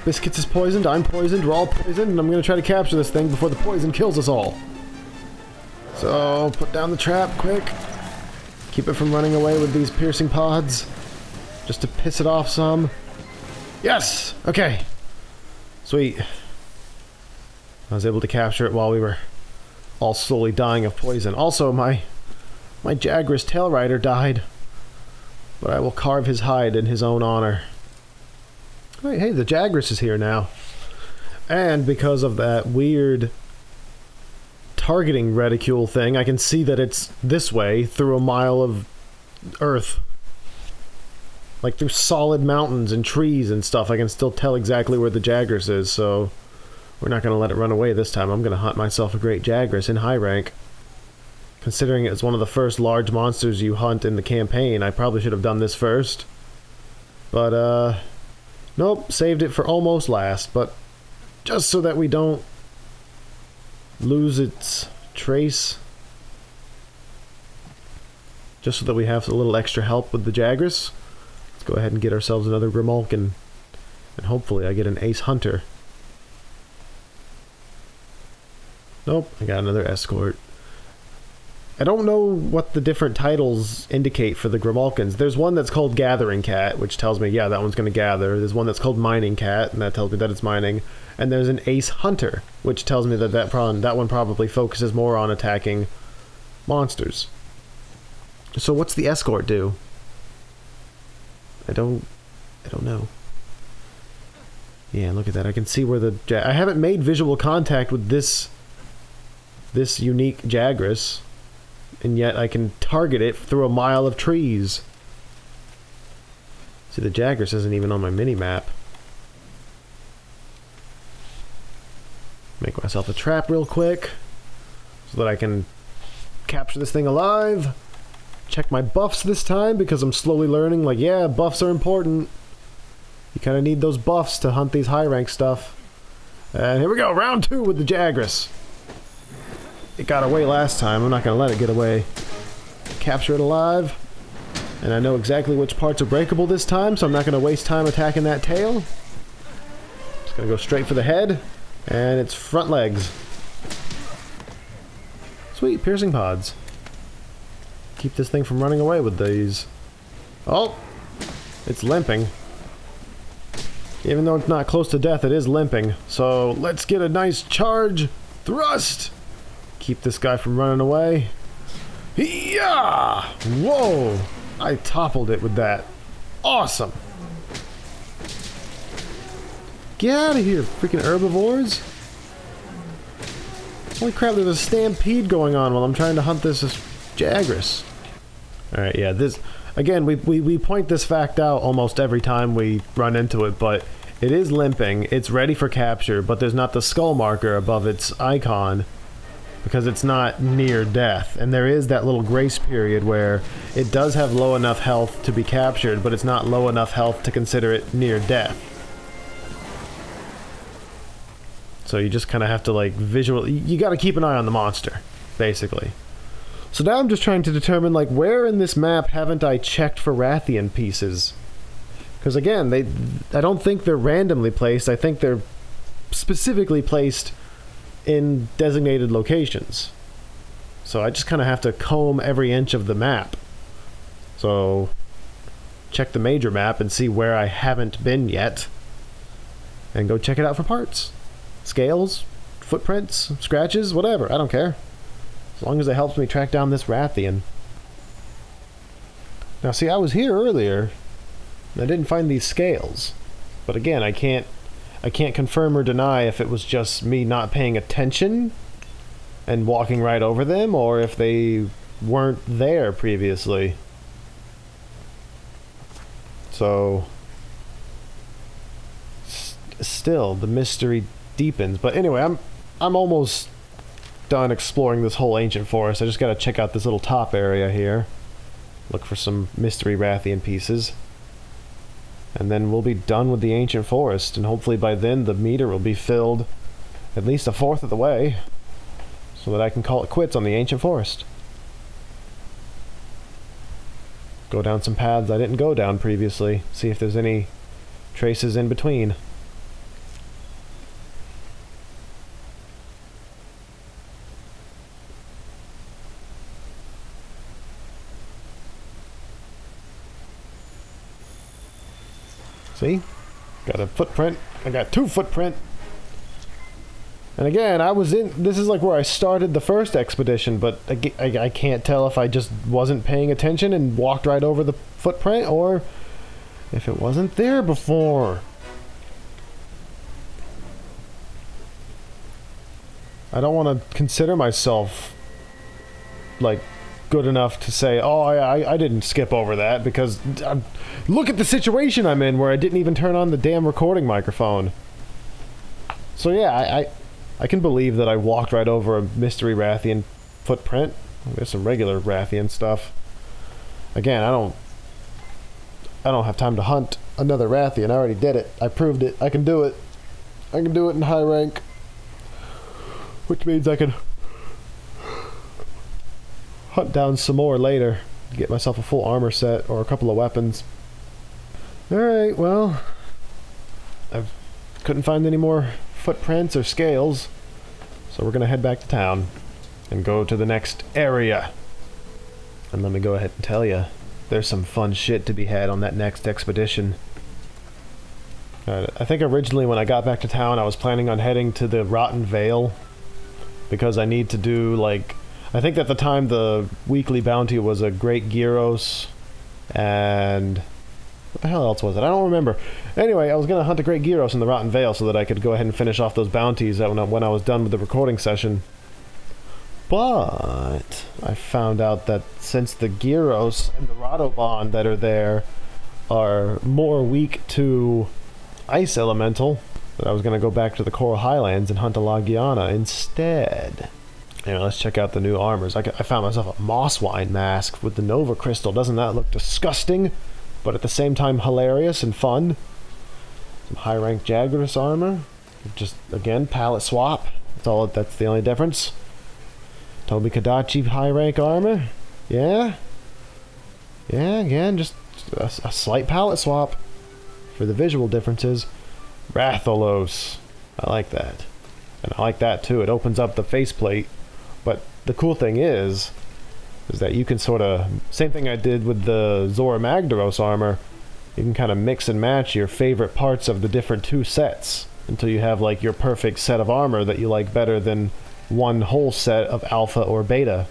Biscuits is poisoned, I'm poisoned, we're all poisoned, and I'm gonna try to capture this thing before the poison kills us all. So, put down the trap, quick. Keep it from running away with these piercing pods. Just to piss it off some. Yes! Okay. Sweet. I was able to capture it while we were all slowly dying of poison. Also, my Jagras tail rider died. But I will carve his hide in his own honor. Wait, hey, the Jagras is here now. And because of that weird targeting reticule thing, I can see that it's this way through a mile of earth. Like through solid mountains and trees and stuff, I can still tell exactly where the Jagras is, so we're not going to let it run away this time. I'm going to hunt myself a great Jagras in high rank. Considering it's one of the first large monsters you hunt in the campaign, I probably should have done this first. But, nope, saved it for almost last, but just so that we don't lose its trace. Just so that we have a little extra help with the Jagras. Let's go ahead and get ourselves another Grimulkin. And hopefully I get an Ace Hunter. Nope, I got another Escort. I don't know what the different titles indicate for the Grimulkins. There's one that's called Gathering Cat, which tells me, yeah, that one's going to gather. There's one that's called Mining Cat, and that tells me that it's mining. And there's an Ace Hunter, which tells me that that one probably focuses more on attacking monsters. So what's the Escort do? I don't know. Yeah, look at that. I can see where the... I haven't made visual contact with this unique Jagras. And yet I can target it through a mile of trees. See, the Jagras isn't even on my mini-map. Make myself a trap real quick, so that I can capture this thing alive. Check my buffs this time, because I'm slowly learning, like, yeah, buffs are important. You kind of need those buffs to hunt these high-rank stuff. And here we go, round 2 with the Jagras. It got away last time. I'm not going to let it get away. Capture it alive. And I know exactly which parts are breakable this time, so I'm not going to waste time attacking that tail. Just going to go straight for the head. And its front legs. Sweet, piercing pods. Keep this thing from running away with these. Oh! It's limping. Even though it's not close to death, it is limping. So let's get a nice charge thrust! Keep this guy from running away. Yeah! Whoa! I toppled it with that. Awesome! Get out of here, freaking herbivores! Holy crap, there's a stampede going on while I'm trying to hunt this Jagras. Alright, yeah, this... Again, we point this fact out almost every time we run into it, but it is limping, it's ready for capture, but there's not the skull marker above its icon. Because it's not near death. And there is that little grace period where it does have low enough health to be captured, but it's not low enough health to consider it near death. So you just kind of have to, like, you gotta keep an eye on the monster, basically. So now I'm just trying to determine, like, where in this map haven't I checked for Rathian pieces? Because again, I don't think they're randomly placed, I think they're specifically placed in designated locations. So I just kind of have to comb every inch of the map. So check the major map and see where I haven't been yet. And go check it out for parts. Scales, footprints, scratches, whatever. I don't care. As long as it helps me track down this Rathian. Now see, I was here earlier and I didn't find these scales. But again, I can't confirm or deny if it was just me not paying attention and walking right over them, or if they weren't there previously. So, still, the mystery deepens. But anyway, I'm almost done exploring this whole ancient forest. I just gotta check out this little top area here. Look for some mystery Rathian pieces. And then we'll be done with the ancient forest, and hopefully by then the meter will be filled at least a fourth of the way. so that I can call it quits on the ancient forest. Go down some paths I didn't go down previously, see if there's any traces in between. See? Got a footprint. I got 2 footprint. And again, this is like where I started the first expedition, but I can't tell if I just wasn't paying attention and walked right over the footprint, or if it wasn't there before. I don't want to consider myself, like, good enough to say, oh, I didn't skip over that, because look at the situation I'm in where I didn't even turn on the damn recording microphone. So yeah, I can believe that I walked right over a mystery Rathian footprint. There's some regular Rathian stuff. Again, I don't have time to hunt another Rathian. I already did it. I proved it. I can do it. I can do it in high rank. Which means I can hunt down some more later to get myself a full armor set or a couple of weapons. Alright, well, I couldn't find any more footprints or scales, so we're gonna head back to town and go to the next area. And let me go ahead and tell you, there's some fun shit to be had on that next expedition. I think originally when I got back to town I was planning on heading to the Rotten Vale, because I need to do, like, I think at the time the weekly bounty was a Great Gyros, and what the hell else was it? I don't remember. Anyway, I was going to hunt a Great Gyros in the Rotten Vale so that I could go ahead and finish off those bounties when I was done with the recording session. But I found out that since the Gyros and the Radobon that are there are more weak to Ice Elemental, that I was going to go back to the Coral Highlands and hunt a Lagiana instead. Anyway, let's check out the new armors. I found myself a Mosswine mask with the Nova Crystal. Doesn't that look disgusting? But at the same time hilarious and fun. Some high rank Jagras armor. Just, again, palette swap. That's the only difference. Tobi Kadachi high rank armor. Yeah. Yeah, again, just a slight palette swap for the visual differences. Rathalos. I like that. And I like that too. It opens up the faceplate. But the cool thing is that you can sort of, same thing I did with the Zora Magdaros armor, you can kind of mix and match your favorite parts of the different 2 sets until you have like your perfect set of armor that you like better than one whole set of alpha or beta.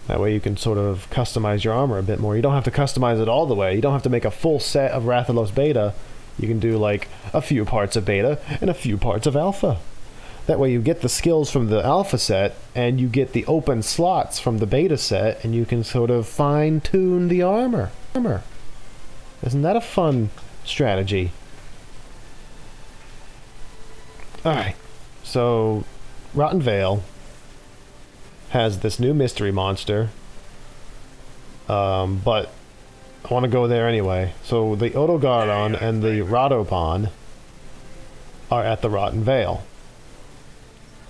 That way you can sort of customize your armor a bit more. You don't have to customize it all the way. You don't have to make a full set of Rathalos beta. You can do like a few parts of beta and a few parts of alpha. That way you get the skills from the alpha set, and you get the open slots from the beta set, and you can sort of fine-tune the armor. Isn't that a fun strategy? Alright, so Rotten Vale has this new mystery monster, but I want to go there anyway. So the Odogaron and the Radobon are at the Rotten Vale.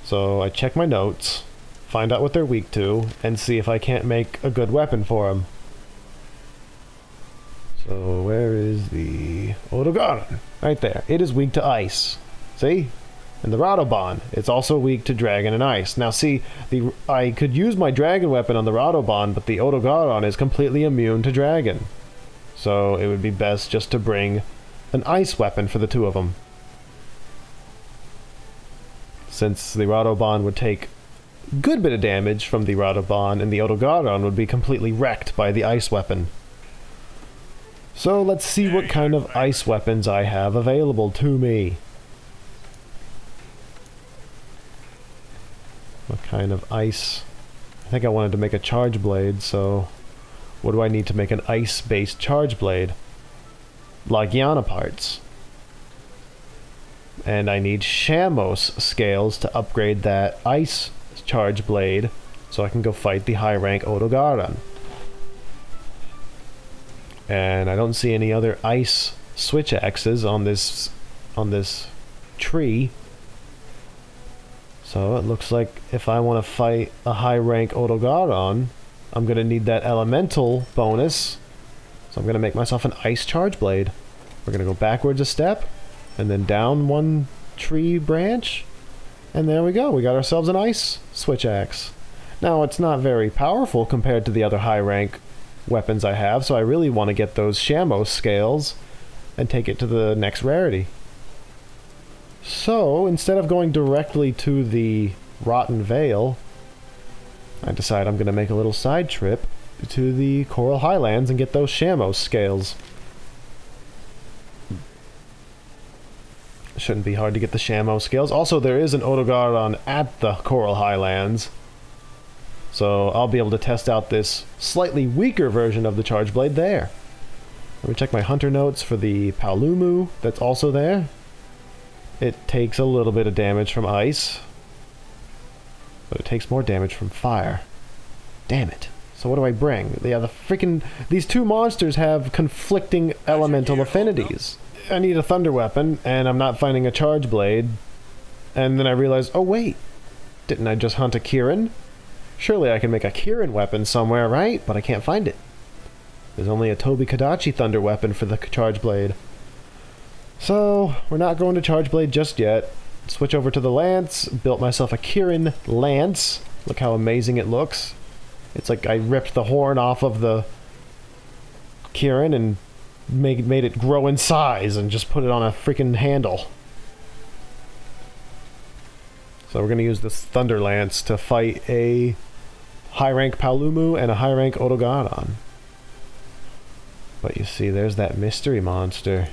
So I check my notes, find out what they're weak to, and see if I can't make a good weapon for them. So where is the Odogaron? Right there. It is weak to ice. See? And the Radobon, it's also weak to dragon and ice. Now see, I could use my dragon weapon on the Radobon, but the Odogaron is completely immune to dragon. So it would be best just to bring an ice weapon for the 2 of them. Since the Radobon would take a good bit of damage from the Radobon, and the Odogaron would be completely wrecked by the ice weapon. So let's see what kind of ice weapons I have available to me. What kind of ice? I think I wanted to make a charge blade, so what do I need to make an ice-based charge blade? Lagiana parts. And I need Shamos scales to upgrade that ice charge blade so I can go fight the high rank Odogaron. And I don't see any other ice switch axes on this tree. So it looks like if I want to fight a high rank Odogaron, I'm going to need that elemental bonus. So I'm going to make myself an ice charge blade. We're going to go backwards a step, and then down one tree branch, and there we go. We got ourselves an ice switch axe. Now it's not very powerful compared to the other high rank weapons I have, so I really want to get those Shamos scales and take it to the next rarity. So instead of going directly to the Rotten Vale, I decide I'm going to make a little side trip to the Coral Highlands and get those Shamos scales. Shouldn't be hard to get the Shamos scales. Also, there is an Odogaron at the Coral Highlands, so I'll be able to test out this slightly weaker version of the Charge Blade there. Let me check my hunter notes for the Paolumu that's also there. It takes a little bit of damage from ice, but it takes more damage from fire. Damn it. So what do I bring? Yeah, the freaking... These two monsters have conflicting elemental affinities. I need a thunder weapon, and I'm not finding a charge blade. And then I realize, oh wait, didn't I just hunt a Kirin? Surely I can make a Kirin weapon somewhere, right? But I can't find it. There's only a Tobi Kadachi thunder weapon for the charge blade. So, we're not going to charge blade just yet. Switch over to the lance, built myself a Kirin lance. Look how amazing it looks. It's like I ripped the horn off of the Kirin and made it grow in size and just put it on a freaking handle. So we're going to use this Thunder Lance to fight a high-rank Paolumu and a high-rank Odogaron. But you see, there's that mystery monster.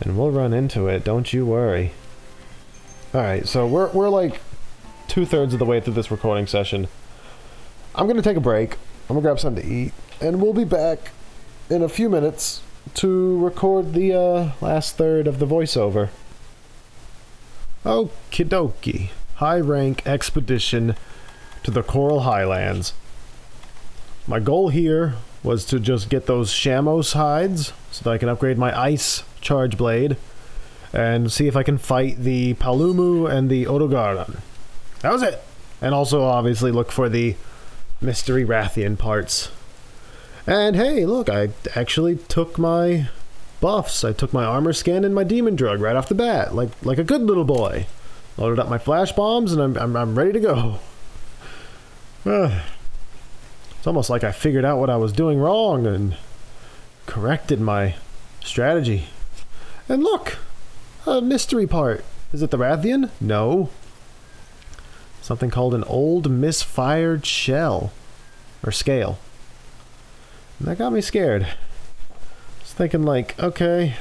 And we'll run into it, don't you worry. Alright, so we're like 2/3 of the way through this recording session. I'm going to take a break. I'm going to grab something to eat. And we'll be back in a few minutes to record the last third of the voiceover. Okie dokie. High rank expedition to the Coral Highlands. My goal here was to just get those Shamos hides so that I can upgrade my ice charge blade and see if I can fight the Paolumu and the Odogaron. That was it. And also obviously look for the mystery Rathian parts. And hey, look, I actually took my buffs. I took my armor skin and my demon drug right off the bat, like a good little boy. Loaded up my flash bombs and I'm ready to go. It's almost like I figured out what I was doing wrong and corrected my strategy. And look, a mystery part. Is it the Rathian? No. Something called an old misfired shell or scale. And that got me scared. I was thinking like, okay,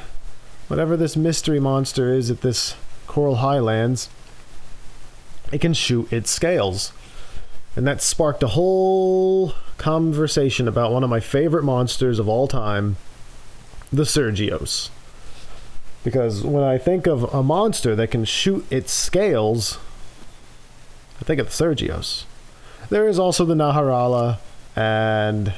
whatever this mystery monster is at this Coral Highlands, it can shoot its scales. And that sparked a whole conversation about one of my favorite monsters of all time, the Sergios. Because when I think of a monster that can shoot its scales, I think of the Sergios. There is also the Naharala and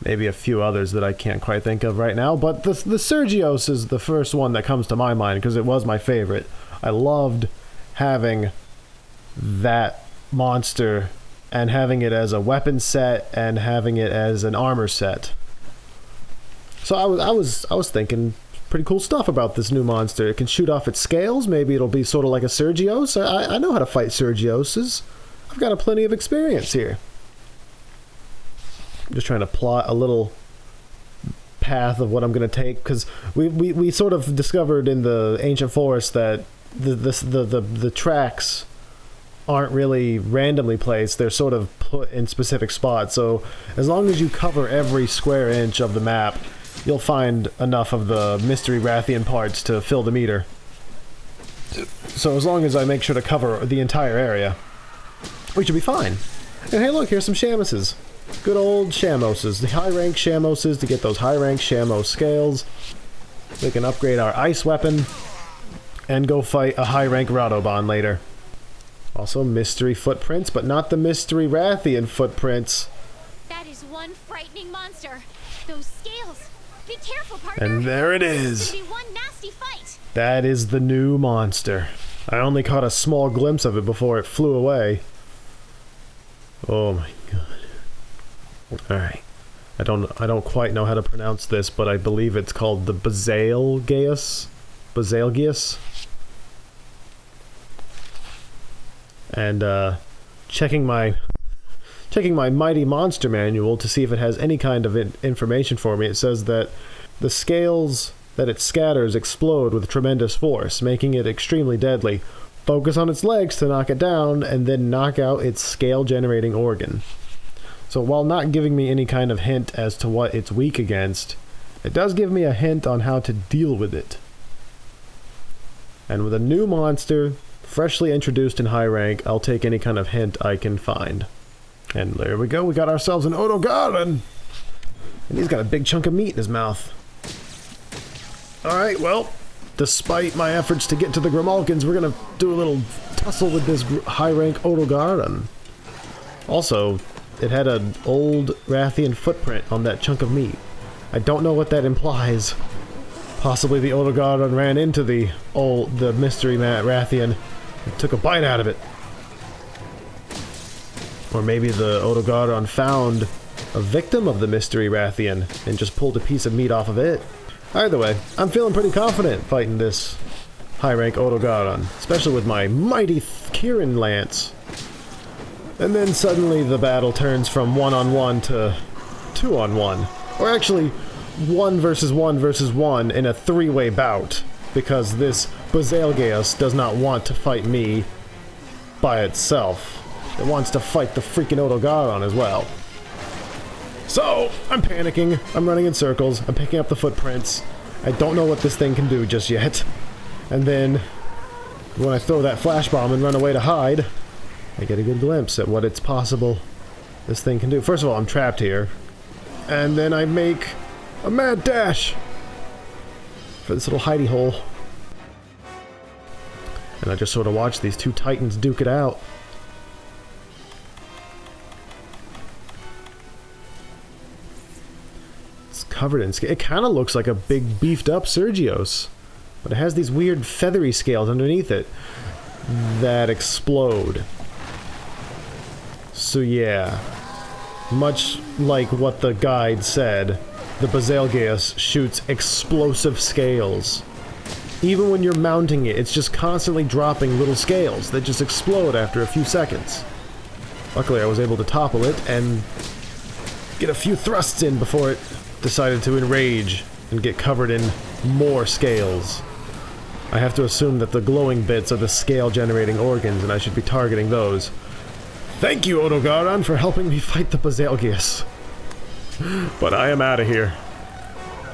maybe a few others that I can't quite think of right now, but the Sergios is the first one that comes to my mind because it was my favorite. I loved having that monster and having it as a weapon set and having it as an armor set. So I was thinking pretty cool stuff about this new monster. It can shoot off its scales. Maybe it'll be sort of like a Sergios. I know how to fight Sergioses. I've got plenty of experience here. I'm just trying to plot a little path of what I'm going to take, because we sort of discovered in the ancient forest that the tracks aren't really randomly placed. They're sort of put in specific spots. So as long as you cover every square inch of the map, you'll find enough of the mystery Rathian parts to fill the meter. So as long as I make sure to cover the entire area, we should be fine. And hey look, here's some Shamoses. Good old Shamoses. The high rank Shamoses to get those high rank Shamos scales. We can upgrade our ice weapon and go fight a high rank Radoban later. Also mystery footprints, but not the mystery Rathian footprints. That is one frightening monster. Those scales. Be careful, partner. And there it is. It's gonna be one nasty fight. That is the new monster. I only caught a small glimpse of it before it flew away. Oh my god. Alright. I don't quite know how to pronounce this, but I believe it's called the Betelgeuse. Betelgeuse. And checking my mighty monster manual to see if it has any kind of information for me. It says that the scales that it scatters explode with tremendous force, making it extremely deadly. Focus on its legs to knock it down, and then knock out its scale-generating organ. So while not giving me any kind of hint as to what it's weak against, it does give me a hint on how to deal with it. And with a new monster, freshly introduced in high rank, I'll take any kind of hint I can find. And there we go, we got ourselves an Odogaron! And he's got a big chunk of meat in his mouth. Alright, well, despite my efforts to get to the Grimalkins, we're gonna do a little tussle with this high-rank Odogaron. Also, it had an old Rathian footprint on that chunk of meat. I don't know what that implies. Possibly the Odogaron ran into the mystery Rathian and took a bite out of it. Or maybe the Odogaron found a victim of the mystery Rathian and just pulled a piece of meat off of it. Either way, I'm feeling pretty confident fighting this high-rank Odogaron, especially with my mighty Kirin Lance. And then suddenly the battle turns from 1-on-1 to 2-on-1. Or actually, 1 versus 1 versus 1 in a 3-way bout, because this Betelgeuse does not want to fight me by itself. It wants to fight the freaking Odogaron as well. So, I'm panicking, I'm running in circles, I'm picking up the footprints. I don't know what this thing can do just yet. And then, when I throw that flash bomb and run away to hide, I get a good glimpse at what it's possible this thing can do. First of all, I'm trapped here. And then I make a mad dash for this little hidey hole. And I just sort of watch these two titans duke it out. Covered in scales. It kind of looks like a big beefed up Sergios, but it has these weird feathery scales underneath it that explode. So yeah, much like what the guide said, the Betelgeuse shoots explosive scales. Even when you're mounting it, it's just constantly dropping little scales that just explode after a few seconds. Luckily I was able to topple it and get a few thrusts in before it decided to enrage and get covered in more scales. I have to assume that the glowing bits are the scale-generating organs, and I should be targeting those. Thank you, Odogaron, for helping me fight the Betelgeuse. But I am out of here.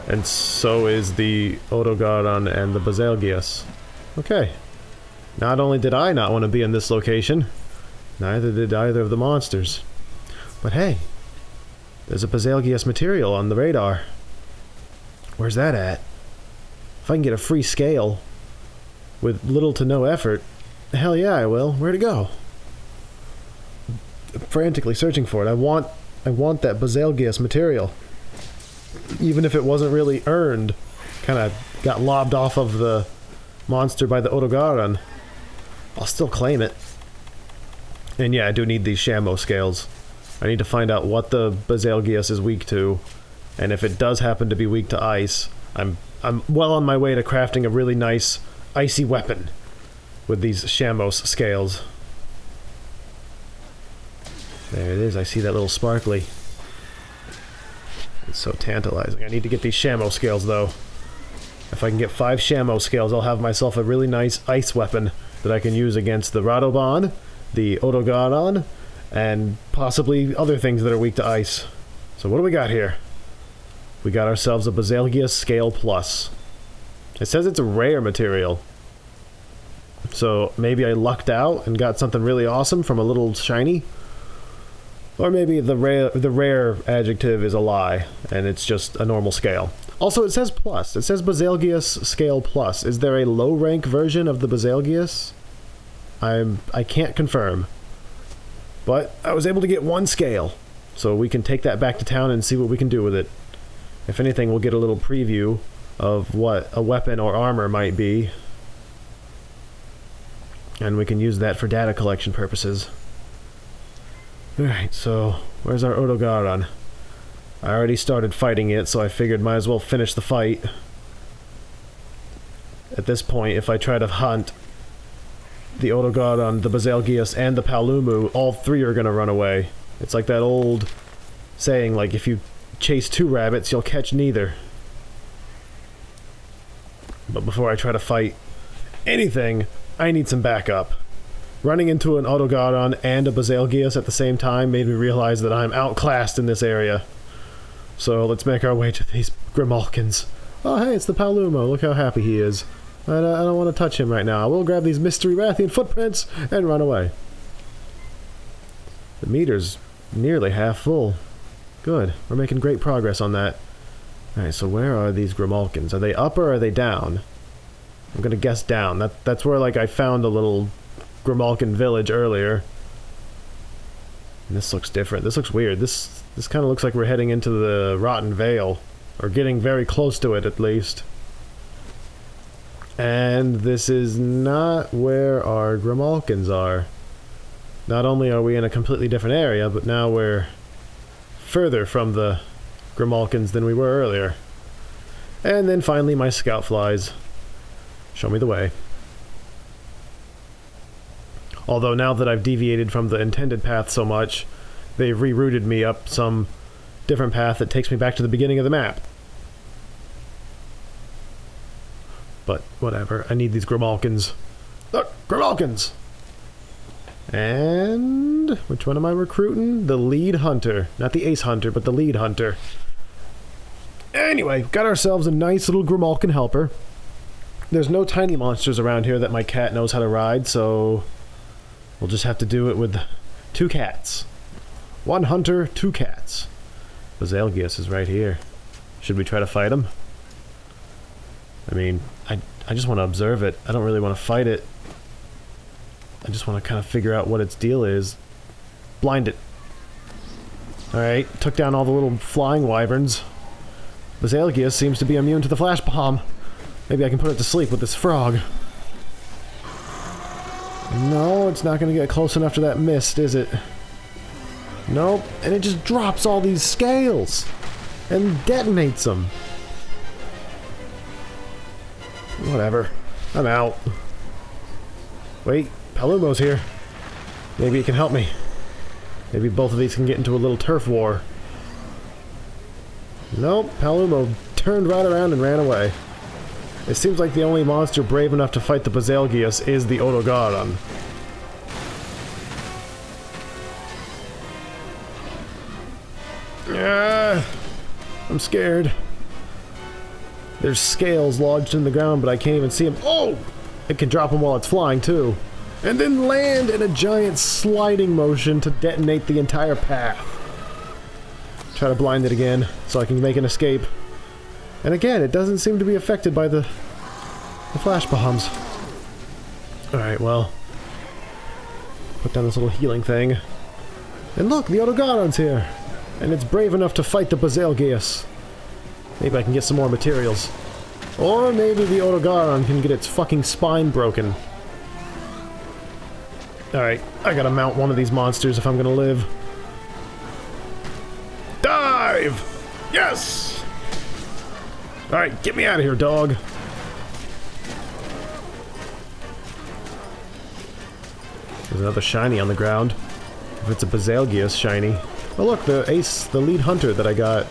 And so is the Odogaron and the Betelgeuse. Okay. Not only did I not want to be in this location, neither did either of the monsters. But hey, there's a Betelgeuse material on the radar. Where's that at? If I can get a free scale with little to no effort, hell yeah I will. Where'd it go? I'm frantically searching for it. I want that Betelgeuse material. Even if it wasn't really earned, kind of got lobbed off of the monster by the Odogaron, I'll still claim it. And yeah, I do need these Shamo scales. I need to find out what the Betelgeuse is weak to, and if it does happen to be weak to ice, I'm well on my way to crafting a really nice icy weapon with these Shamos scales. There it is, I see that little sparkly. It's so tantalizing. I need to get these Shamo scales though. If I can get 5 Shamo scales, I'll have myself a really nice ice weapon that I can use against the Radoban, the Odogaron, and possibly other things that are weak to ice. So what do we got here? We got ourselves a Betelgeuse Scale Plus. It says it's a rare material. So maybe I lucked out and got something really awesome from a little shiny. Or maybe the rare adjective is a lie, and it's just a normal scale. Also, it says plus. It says Betelgeuse Scale Plus. Is there a low-rank version of the Betelgeuse? I can't confirm. But I was able to get 1 scale, so we can take that back to town and see what we can do with it. If anything, we'll get a little preview of what a weapon or armor might be. And we can use that for data collection purposes. Alright, so where's our Odogaron? I already started fighting it, so I figured might as well finish the fight. At this point, if I try to hunt the Odogaron, the Baselgius, and the Palumu, all three are gonna run away. It's like that old saying, like, if you chase two rabbits, you'll catch neither. But before I try to fight anything, I need some backup. Running into an Odogaron and a Baselgius at the same time made me realize that I'm outclassed in this area. So let's make our way to these Grimalkins. Oh hey, it's the Palumo, look how happy he is. I don't want to touch him right now. I will grab these mystery Rathian footprints and run away. The meter's nearly half full. Good, we're making great progress on that. Alright, so where are these Grimalkins? Are they up or are they down? I'm gonna guess down. That's where, like, I found a little Grimalkin village earlier. And this looks different. This looks weird. This kind of looks like we're heading into the Rotten Vale. Or getting very close to it, at least. And this is not where our Grimalkins are. Not only are we in a completely different area, but now we're further from the Grimalkins than we were earlier. And then finally my scout flies. Show me the way. Although now that I've deviated from the intended path so much, they've rerouted me up some different path that takes me back to the beginning of the map. But whatever, I need these Grimalkins. Look, Grimalkins! And which one am I recruiting? The lead hunter. Not the ace hunter, but the lead hunter. Anyway, got ourselves a nice little Grimalkin helper. There's no tiny monsters around here that my cat knows how to ride, so we'll just have to do it with 2 cats. 1 hunter, 2 cats. Baselgius is right here. Should we try to fight him? I mean, I just want to observe it. I don't really want to fight it. I just want to kind of figure out what its deal is. Blind it. Alright, took down all the little flying wyverns. Baselgius seems to be immune to the flash bomb. Maybe I can put it to sleep with this frog. No, it's not going to get close enough to that mist, is it? Nope, and it just drops all these scales and detonates them. Whatever. I'm out. Wait, Palumo's here. Maybe it can help me. Maybe both of these can get into a little turf war. Nope, Palumo turned right around and ran away. It seems like the only monster brave enough to fight the Baselgius is the Odogaron. I'm scared. There's scales lodged in the ground, but I can't even see them. Oh! It can drop them while it's flying, too. And then land in a giant sliding motion to detonate the entire path. Try to blind it again, so I can make an escape. And again, it doesn't seem to be affected by the flash bombs. Alright, well. Put down this little healing thing. And look, the Odogaron's here! And it's brave enough to fight the Baselgius. Maybe I can get some more materials. Or maybe the Odogaron can get its fucking spine broken. Alright, I gotta mount one of these monsters if I'm gonna live. Dive! Yes! Alright, get me out of here, dog. There's another shiny on the ground. If it's a Baselgius shiny. Oh look, the ace, the lead hunter that I got,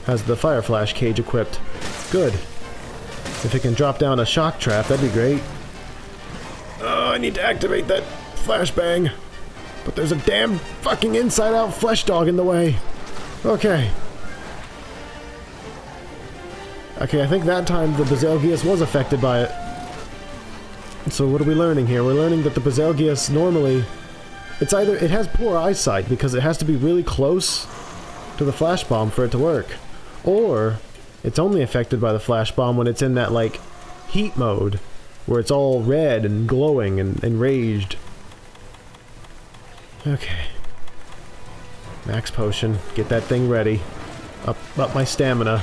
has the fire flash cage equipped. Good. If it can drop down a shock trap, that'd be great. Oh, I need to activate that flashbang. But there's a damn fucking inside-out flesh dog in the way. Okay. Okay, I think that time the Baselgius was affected by it. So what are we learning here? We're learning that the Baselgius normally... It's either... It has poor eyesight because it has to be really close to the flash bomb for it to work. Or it's only affected by the flash bomb when it's in that, like, heat mode. Where it's all red and glowing and enraged. Okay. Max potion. Get that thing ready. Up my stamina.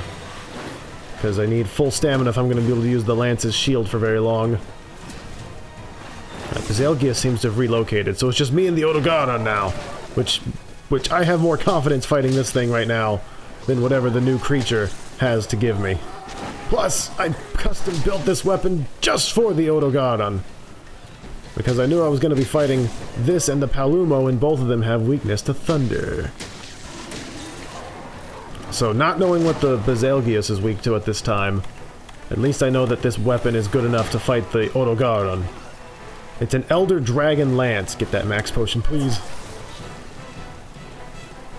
Because I need full stamina if I'm going to be able to use the Lance's shield for very long. Bezelgia seems to have relocated, so it's just me and the Odogaron now, which I have more confidence fighting this thing right now than whatever the new creature has to give me. Plus, I custom built this weapon just for the Odogaron, because I knew I was going to be fighting this and the Palumo, and both of them have weakness to thunder. So, not knowing what the Bezelgius is weak to at this time, at least I know that this weapon is good enough to fight the Odogaron. It's an Elder Dragon Lance. Get that max potion, please.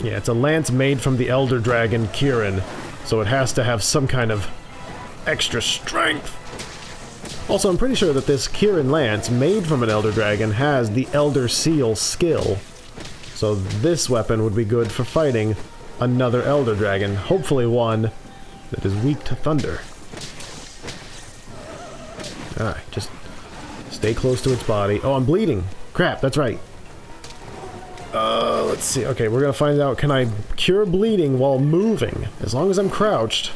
Yeah, it's a lance made from the Elder Dragon Kirin, so it has to have some kind of extra strength. Also, I'm pretty sure that this Kirin Lance, made from an Elder Dragon, has the Elder Seal skill. So this weapon would be good for fighting another Elder Dragon, hopefully one that is weak to thunder. Alright, just stay close to its body. Oh, I'm bleeding! Crap, that's right. Let's see. Okay, we're gonna find out, can I cure bleeding while moving? As long as I'm crouched.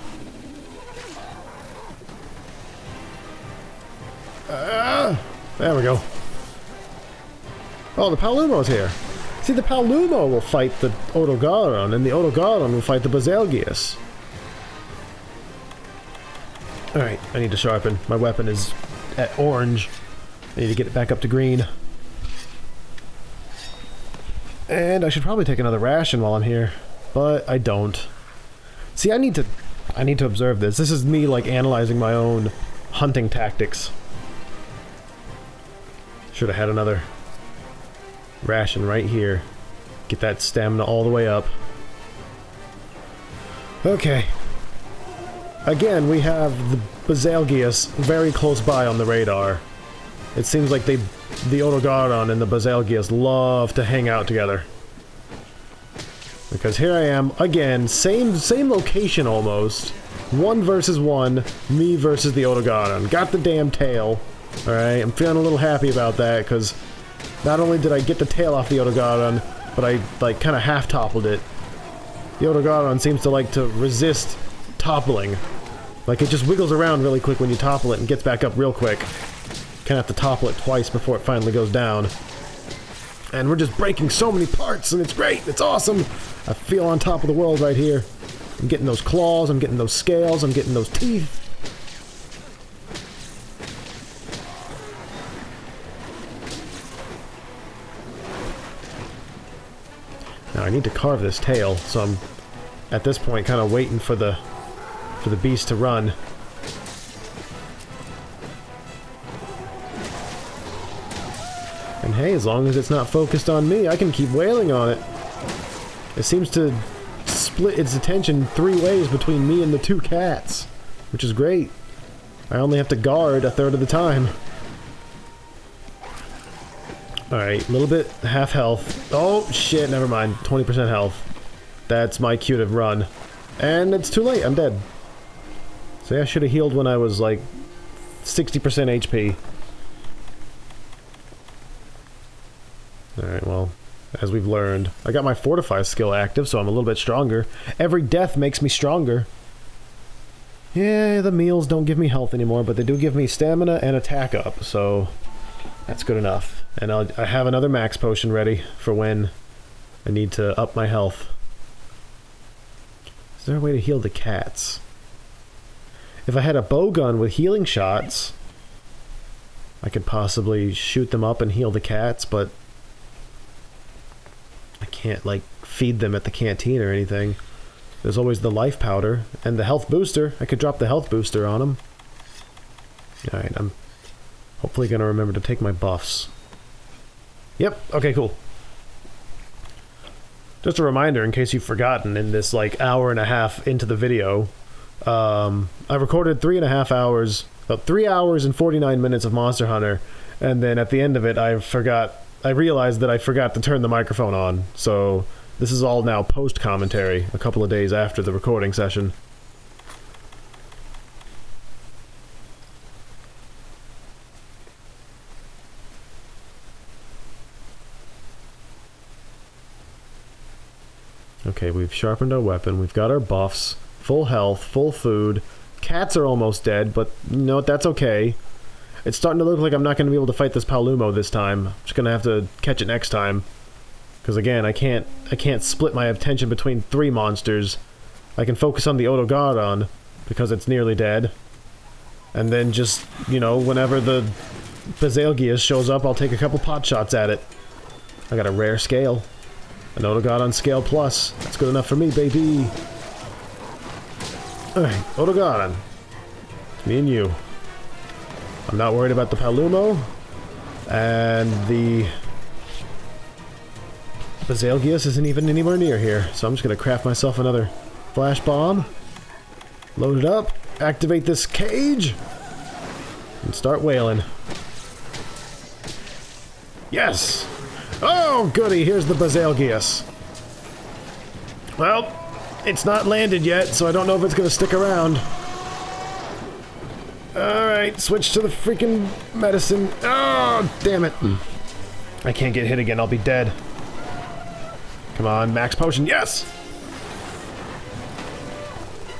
There we go. Oh, the Palumo's here. See, the Palumo will fight the Odogaron, and the Odogaron will fight the Bezelgius. Alright, I need to sharpen. My weapon is at orange. I need to get it back up to green. And I should probably take another ration while I'm here, but I don't. See, I need to observe this. This is me, like, analyzing my own hunting tactics. Should have had another ration right here. Get that stamina all the way up. Okay. Again, we have the Bezelgius very close by on the radar. It seems like the Odogaron and the Bezelgius love to hang out together. Because here I am, again, same location almost. 1 versus 1, me versus the Odogaron. Got the damn tail. Alright, I'm feeling a little happy about that, because not only did I get the tail off the Odogaron, but I, like, kind of half-toppled it. The Odogaron seems to like to resist toppling. Like, it just wiggles around really quick when you topple it and gets back up real quick. Kinda have to topple it twice before it finally goes down. And we're just breaking so many parts, and it's great! It's awesome! I feel on top of the world right here. I'm getting those claws, I'm getting those scales, I'm getting those teeth. Now I need to carve this tail, so I'm at this point kind of waiting for the beast to run. And hey, as long as it's not focused on me, I can keep wailing on it. It seems to split its attention 3 ways between me and the 2 cats, which is great. I only have to guard a third of the time. Alright, a little bit half health. Oh, shit, never mind. 20% health. That's my cue to run. And it's too late, I'm dead. So yeah, I should have healed when I was like 60% HP. Alright, well, as we've learned, I got my Fortify skill active, so I'm a little bit stronger. Every death makes me stronger. Yeah, the meals don't give me health anymore, but they do give me stamina and attack up, so that's good enough. And I have another max potion ready for when I need to up my health. Is there a way to heal the cats? If I had a bow gun with healing shots, I could possibly shoot them up and heal the cats, but I can't, like, feed them at the canteen or anything. There's always the life powder and the health booster. I could drop the health booster on them. Alright, I'm hopefully gonna remember to take my buffs. Yep, okay, cool. Just a reminder, in case you've forgotten, in this, like, hour and a half into the video, I recorded 3.5 hours, about 3 hours and 49 minutes of Monster Hunter, and then at the end of it, I realized that I forgot to turn the microphone on, so this is all now post-commentary, a couple of days after the recording session. Okay, we've sharpened our weapon, we've got our buffs, full health, full food. Cats are almost dead, but you know what, that's okay. It's starting to look like I'm not going to be able to fight this Palumo this time. I'm just going to have to catch it next time. Because again, I can't split my attention between 3 monsters. I can focus on the Odogaron, because it's nearly dead. And then just, you know, whenever the Basilgius shows up, I'll take a couple pot shots at it. I got a rare scale. An Odogaron scale plus. That's good enough for me, baby. Alright, Odogaron. Me and you. I'm not worried about the Palumo. And the Basilgius isn't even anywhere near here. So I'm just going to craft myself another flash bomb. Load it up. Activate this cage. And start wailing. Yes! Oh, goody, here's the Basilgius. Well, it's not landed yet, so I don't know if it's going to stick around. Alright, switch to the freaking medicine. Oh, damn it. I can't get hit again, I'll be dead. Come on, max potion, yes!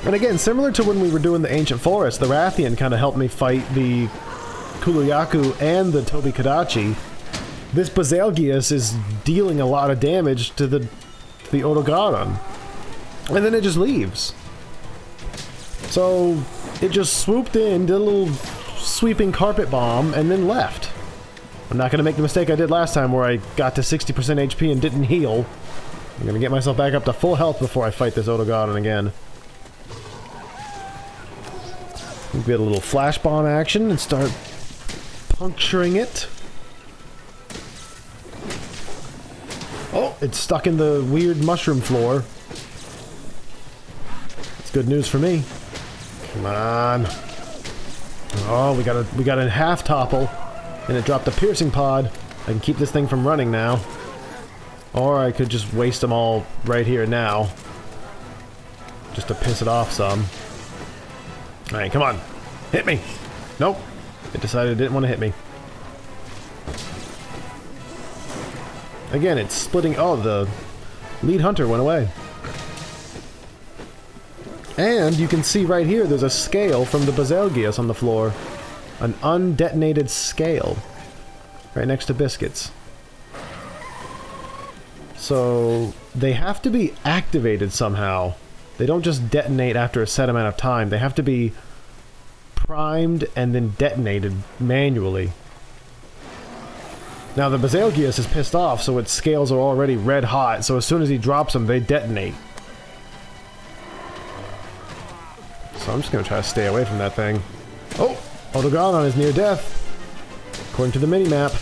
And again, similar to when we were doing the Ancient Forest, the Rathian kind of helped me fight the Kuluyaku and the Tobi-Kadachi. This Basilgius is dealing a lot of damage to the Odogaron. And then it just leaves. So, it just swooped in, did a little sweeping carpet bomb, and then left. I'm not going to make the mistake I did last time where I got to 60% HP and didn't heal. I'm going to get myself back up to full health before I fight this Odogaron again. Get a little flash bomb action and start puncturing it. Oh, it's stuck in the weird mushroom floor. That's good news for me. Come on. Oh, we got a half topple, and it dropped a piercing pod. I can keep this thing from running now. Or I could just waste them all right here now. Just to piss it off some. Alright, come on. Hit me! Nope. It decided it didn't want to hit me. Again, it's splitting... Oh, the lead hunter went away. And you can see right here, there's a scale from the Basilgius on the floor. An undetonated scale. Right next to Biscuits. So, they have to be activated somehow. They don't just detonate after a set amount of time. They have to be primed and then detonated manually. Now the Basilgius is pissed off, so its scales are already red hot, so as soon as he drops them, they detonate. So I'm just gonna try to stay away from that thing. Oh! Odogaron is near death! According to the minimap.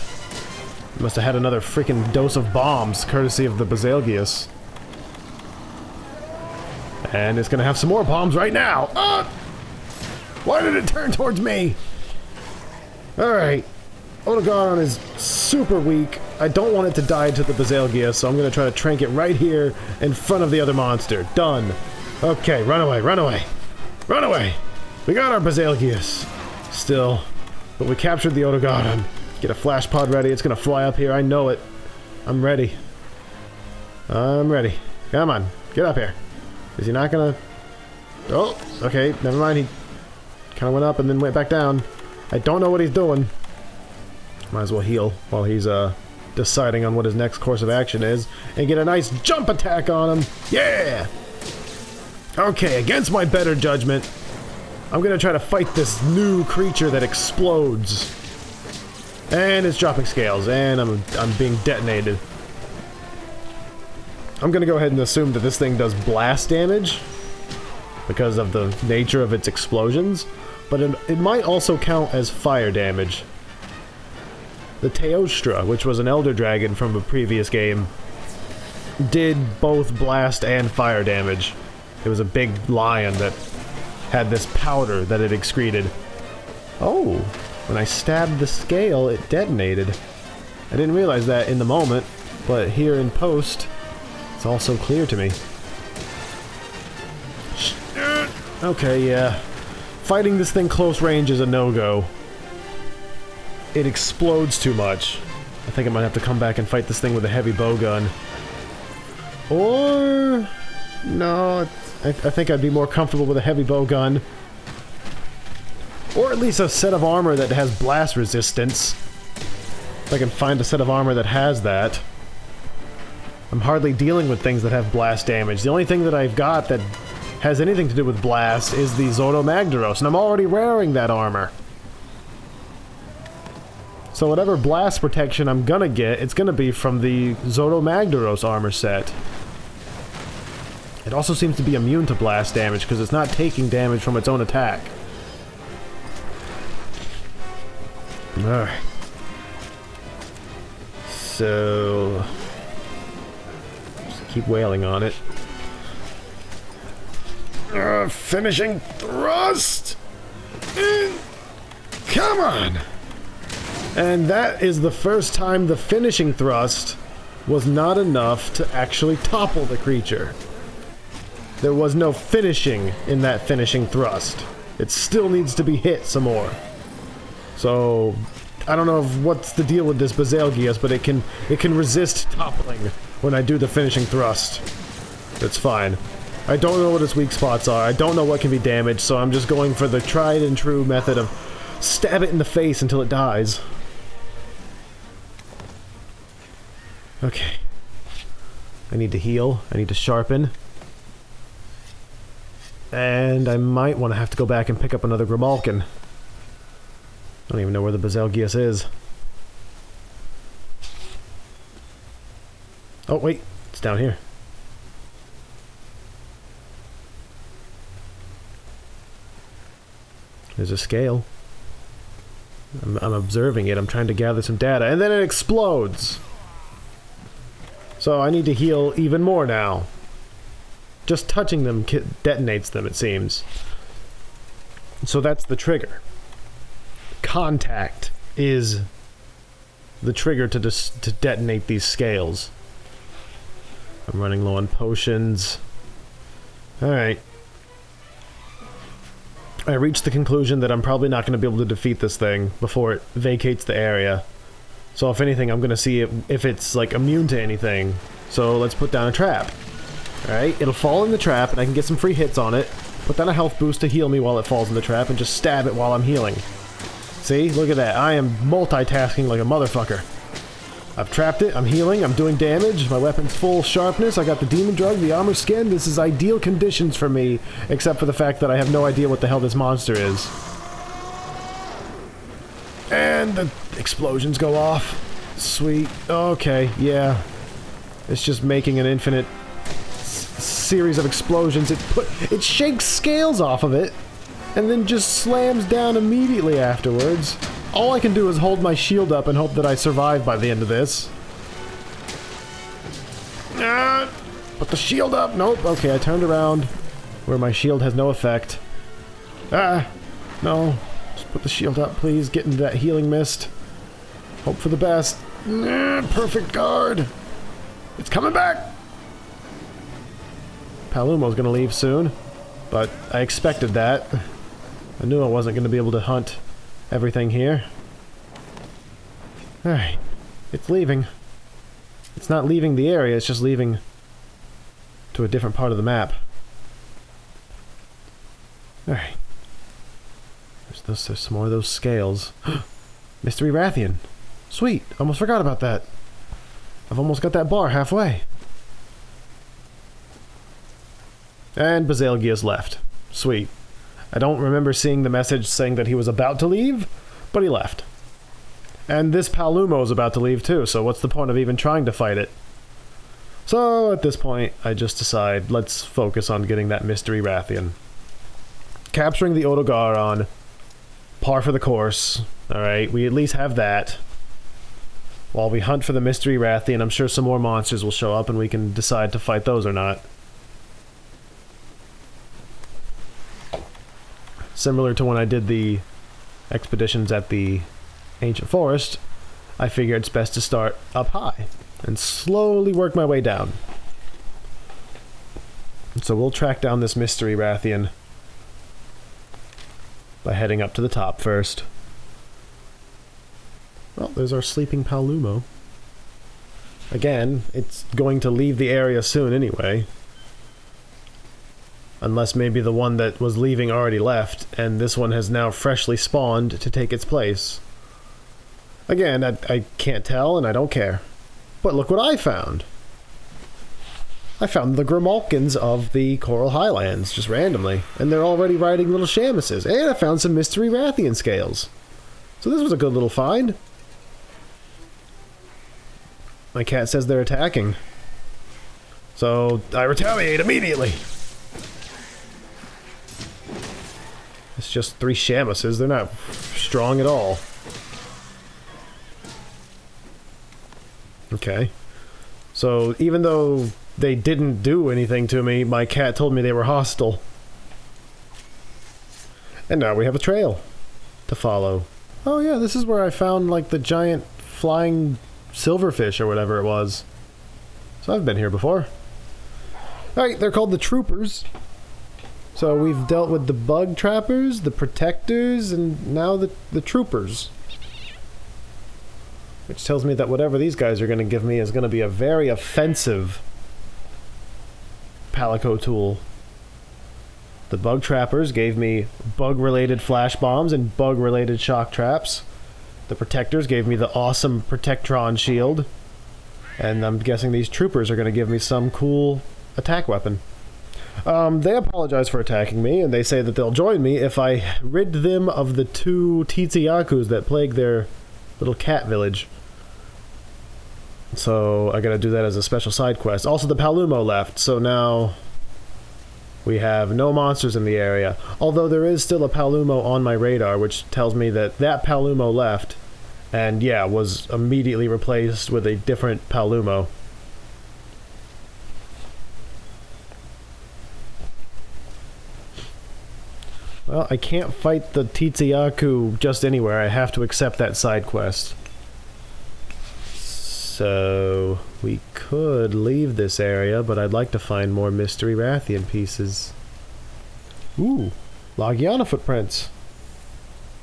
Must have had another freaking dose of bombs, courtesy of the Basilgius. And it's gonna have some more bombs right now! Why did it turn towards me? Alright. Odogaron is super weak. I don't want it to die to the Basilgius, so I'm going to try to trank it right here in front of the other monster. Done. Okay, run away, run away. Run away! We got our Basilgius. Still. But we captured the Odogaron. Get a flash pod ready. It's going to fly up here. I know it. I'm ready. I'm ready. Come on. Get up here. Is he not going to... Oh, okay. Never mind. He kind of went up and then went back down. I don't know what he's doing. Might as well heal while he's deciding on what his next course of action is and get a nice jump attack on him. Yeah! Okay, against my better judgment, I'm gonna try to fight this new creature that explodes. And it's dropping scales, and I'm being detonated. I'm gonna go ahead and assume that this thing does blast damage because of the nature of its explosions, but it might also count as fire damage. The Teostra, which was an Elder Dragon from a previous game, did both blast and fire damage. It was a big lion that had this powder that it excreted. Oh, when I stabbed the scale, it detonated. I didn't realize that in the moment, but here in post, it's all so clear to me. Okay, yeah. Fighting this thing close range is a no-go. It explodes too much. I think I might have to come back and fight this thing with a heavy bowgun. Or... no, I think I'd be more comfortable with a heavy bowgun. Or at least a set of armor that has blast resistance. If I can find a set of armor that has that. I'm hardly dealing with things that have blast damage. The only thing that I've got that has anything to do with blast is the Zotomagdaros, and I'm already wearing that armor. So whatever blast protection I'm gonna get, it's gonna be from the Zotomagdaros armor set. It also seems to be immune to blast damage because it's not taking damage from its own attack. Alright. So... just keep wailing on it. Finishing thrust! Come on! And that is the first time the finishing thrust was not enough to actually topple the creature. There was no finishing in that finishing thrust. It still needs to be hit some more. So, I don't know what's the deal with this Bezelgius, but it can resist toppling when I do the finishing thrust. That's fine. I don't know what its weak spots are. I don't know what can be damaged, so I'm just going for the tried and true method of stab it in the face until it dies. Okay. I need to heal. I need to sharpen. And I might want to have to go back and pick up another Grimalkin. I don't even know where the Bezelgius is. Oh, wait. It's down here. There's a scale. I'm observing it. I'm trying to gather some data. And then it explodes! So I need to heal even more now. Just touching them detonates them, it seems. So that's the trigger. Contact is the trigger to detonate these scales. I'm running low on potions. Alright. I reached the conclusion that I'm probably not going to be able to defeat this thing before it vacates the area. So if anything, I'm going to see if it's, like, immune to anything. So let's put down a trap. Alright, it'll fall in the trap, and I can get some free hits on it. Put down a health boost to heal me while it falls in the trap, and just stab it while I'm healing. See? Look at that. I am multitasking like a motherfucker. I've trapped it, I'm healing, I'm doing damage, my weapon's full sharpness, I got the demon drug, the armor skin. This is ideal conditions for me, except for the fact that I have no idea what the hell this monster is. And the explosions go off. Sweet. Okay, yeah. It's just making an infinite series of explosions. It shakes scales off of it, and then just slams down immediately afterwards. All I can do is hold my shield up and hope that I survive by the end of this. Put the shield up! Nope. Okay, I turned around where my shield has no effect. No. Just put the shield up, please. Get into that healing mist. Hope for the best. Perfect guard! It's coming back! Palumo's gonna leave soon, but I expected that. I knew I wasn't gonna be able to hunt everything here. Alright. It's leaving. It's not leaving the area, it's just leaving to a different part of the map. Alright. There's some more of those scales. Mystery Rathian. Sweet. Almost forgot about that. I've almost got that bar halfway. And Bezelgius left. Sweet. I don't remember seeing the message saying that he was about to leave, but he left. And this Palumo's about to leave too, so what's the point of even trying to fight it? So, at this point, I just decide, let's focus on getting that Mystery Rathian. Capturing the Odogaron, par for the course. Alright, we at least have that. While we hunt for the Mystery Rathian, I'm sure some more monsters will show up and we can decide to fight those or not. Similar to when I did the expeditions at the Ancient Forest, I figure it's best to start up high and slowly work my way down. And so we'll track down this Mystery Rathian by heading up to the top first. Well, there's our sleeping Palumo. Again, it's going to leave the area soon anyway. Unless maybe the one that was leaving already left, and this one has now freshly spawned to take its place. Again, I can't tell, and I don't care. But look what I found! I found the Grimalkins of the Coral Highlands, just randomly, and they're already riding little Shamuses, and I found some Mystery Rathian scales. So this was a good little find. My cat says they're attacking. So I retaliate immediately! It's just 3 Shamuses, they're not strong at all. Okay. So even though they didn't do anything to me, my cat told me they were hostile. And now we have a trail to follow. Oh yeah, this is where I found like the giant flying silverfish or whatever it was. So I've been here before. Alright, they're called the Troopers. So we've dealt with the bug trappers, the protectors, and now the Troopers. Which tells me that whatever these guys are going to give me is going to be a very offensive Palico tool. The bug trappers gave me bug-related flash bombs and bug-related shock traps. The protectors gave me the awesome Protectron shield. And I'm guessing these troopers are going to give me some cool attack weapon. They apologize for attacking me, and they say that they'll join me if I rid them of the 2 Tsiakus that plague their little cat village. So I gotta do that as a special side quest. Also, the Palumo left, so now we have no monsters in the area. Although there is still a Palumo on my radar, which tells me that that Palumo left, and yeah, was immediately replaced with a different Palumo. Well, I can't fight the Tsiaku just anywhere. I have to accept that side quest. So we could leave this area, but I'd like to find more Mystery Rathian pieces. Ooh, Logiana footprints.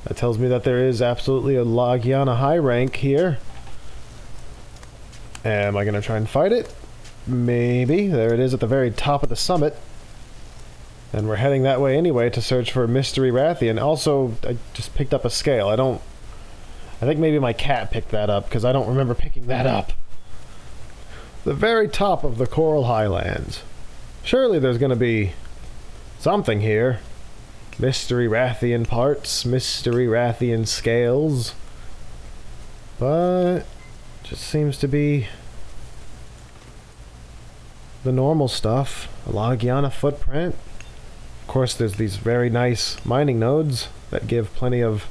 That tells me that there is absolutely a Logiana high rank here. Am I going to try and fight it? Maybe. There it is at the very top of the summit. And we're heading that way anyway to search for Mystery Rathian. Also, I just picked up a scale. I think maybe my cat picked that up, because I don't remember picking that up. The very top of the Coral Highlands. Surely there's going to be something here. Mystery Rathian parts, Mystery Rathian scales. But just seems to be the normal stuff. A Logiana footprint. Of course, there's these very nice mining nodes that give plenty of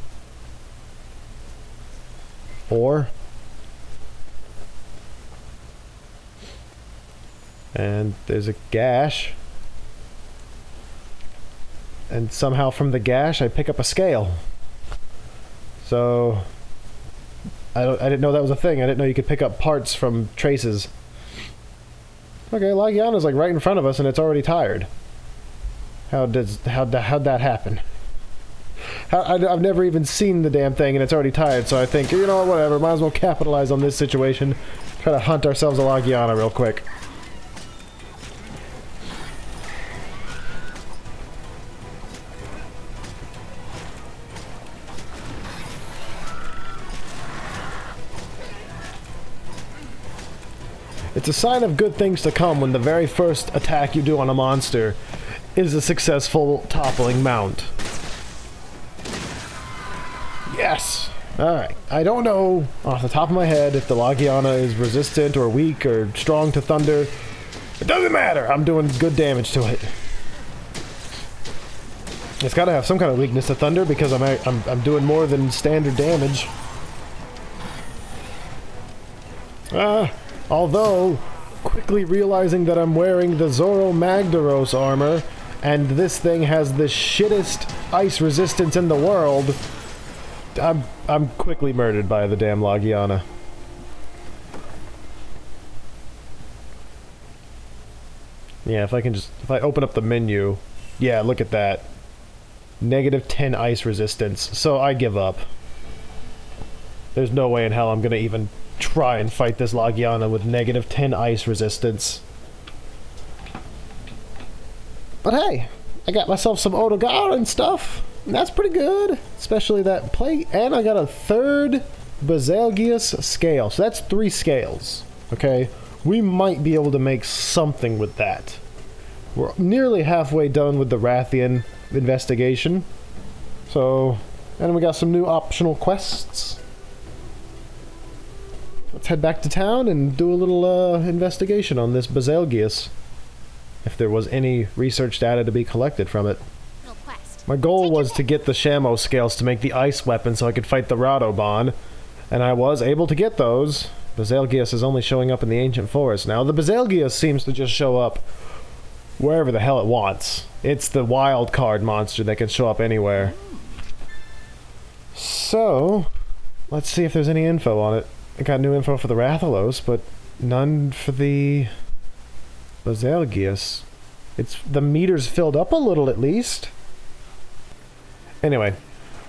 ore. And there's a gash. And somehow from the gash I pick up a scale. So I didn't know that was a thing. I didn't know you could pick up parts from traces. Okay, Logiana's like right in front of us and it's already tired. How'd that happen? I've never even seen the damn thing and it's already tired, so I think, you know what, whatever, might as well capitalize on this situation. Try to hunt ourselves a Logiana real quick. It's a sign of good things to come when the very first attack you do on a monster is a successful toppling mount. Yes! Alright, I don't know off the top of my head if the Logiana is resistant or weak or strong to thunder. It doesn't matter, I'm doing good damage to it. It's gotta have some kind of weakness to thunder because I'm doing more than standard damage. Although, quickly realizing that I'm wearing the Zoro Magdaros armor, and this thing has the shittest ice resistance in the world, I'm quickly murdered by the damn Logiana. Yeah, if I open up the menu, yeah, look at that. -10 ice resistance, so I give up. There's no way in hell I'm gonna even try and fight this Logiana with -10 ice resistance. But hey, I got myself some Odogar and stuff. And that's pretty good. Especially that plate. And I got a third Bezelgius scale. So that's 3 scales. Okay? We might be able to make something with that. We're nearly halfway done with the Rathian investigation. So, and we got some new optional quests. Let's head back to town and do a little investigation on this Bezelgius. If there was any research data to be collected from it. My goal was to get the Shamo scales to make the ice weapon so I could fight the Radobon. And I was able to get those. Bezelgius is only showing up in the ancient forest now. The Bezelgius seems to just show up wherever the hell it wants. It's the wild card monster that can show up anywhere. So, let's see if there's any info on it. I got new info for the Rathalos, but none for the Bezelgius. The meter's filled up a little at least. Anyway,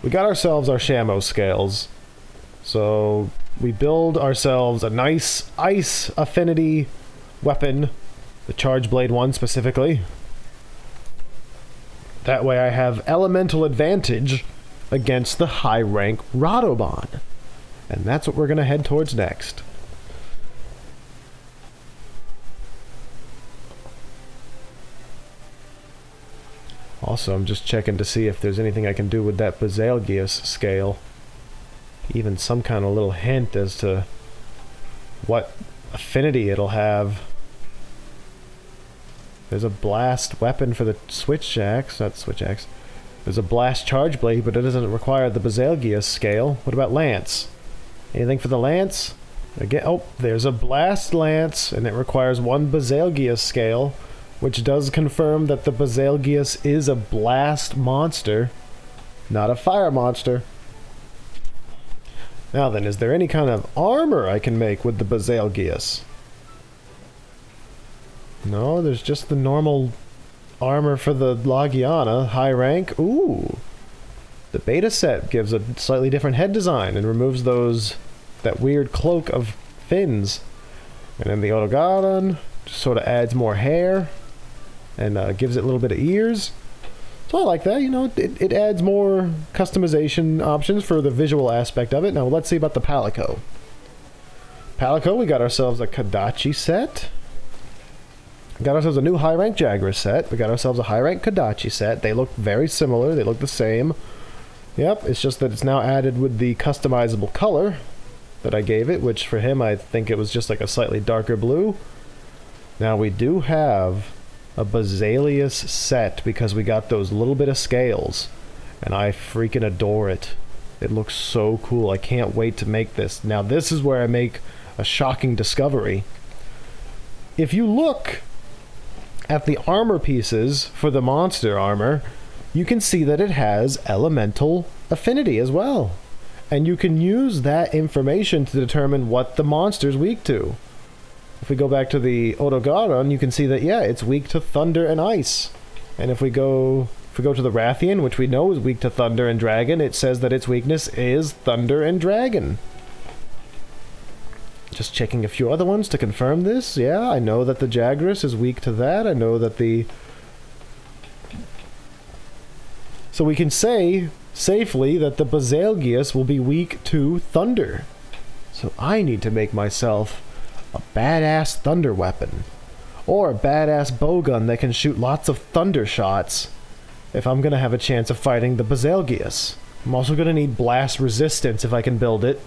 we got ourselves our Shamo scales. So we build ourselves a nice ice affinity weapon, the Charge Blade one specifically. That way I have elemental advantage against the high rank Radobon. And that's what we're going to head towards next. Also, I'm just checking to see if there's anything I can do with that Bezelgius scale. Even some kind of little hint as to what affinity it'll have. There's a blast weapon for the Switch Axe, not Switch Axe. There's a blast charge blade, but it doesn't require the Bezelgius scale. What about Lance? Anything for the Lance? Again, oh, there's a blast lance, and it requires 1 Bezelgius scale, which does confirm that the Bezelgius is a blast monster, not a fire monster. Now then, is there any kind of armor I can make with the Bezelgius? No, there's just the normal armor for the Lagiana, high rank. Ooh! The beta set gives a slightly different head design and removes that weird cloak of fins. And then the Odogaron just sort of adds more hair and gives it a little bit of ears. So I like that, you know, it adds more customization options for the visual aspect of it. Now let's see about the Palico. Palico, we got ourselves a Kadachi set. We got ourselves a new high rank Jagras set. We got ourselves a high rank Kadachi set. They look very similar, they look the same. Yep, it's just that it's now added with the customizable color that I gave it, which for him I think it was just like a slightly darker blue. Now we do have a Basilius set because we got those little bit of scales, and I freaking adore it. It looks so cool. I can't wait to make this. Now this is where I make a shocking discovery. If you look at the armor pieces for the monster armor, you can see that it has elemental affinity as well. And you can use that information to determine what the monster's weak to. If we go back to the Odogaron, you can see that, yeah, it's weak to thunder and ice. And if we go to the Rathian, which we know is weak to thunder and dragon, it says that its weakness is thunder and dragon. Just checking a few other ones to confirm this. Yeah, I know that the Jagras is weak to that. I know that the... So we can say safely that the Bezelgius will be weak to thunder. So I need to make myself a badass thunder weapon. Or a badass bowgun that can shoot lots of thunder shots if I'm going to have a chance of fighting the Bezelgius. I'm also going to need blast resistance if I can build it.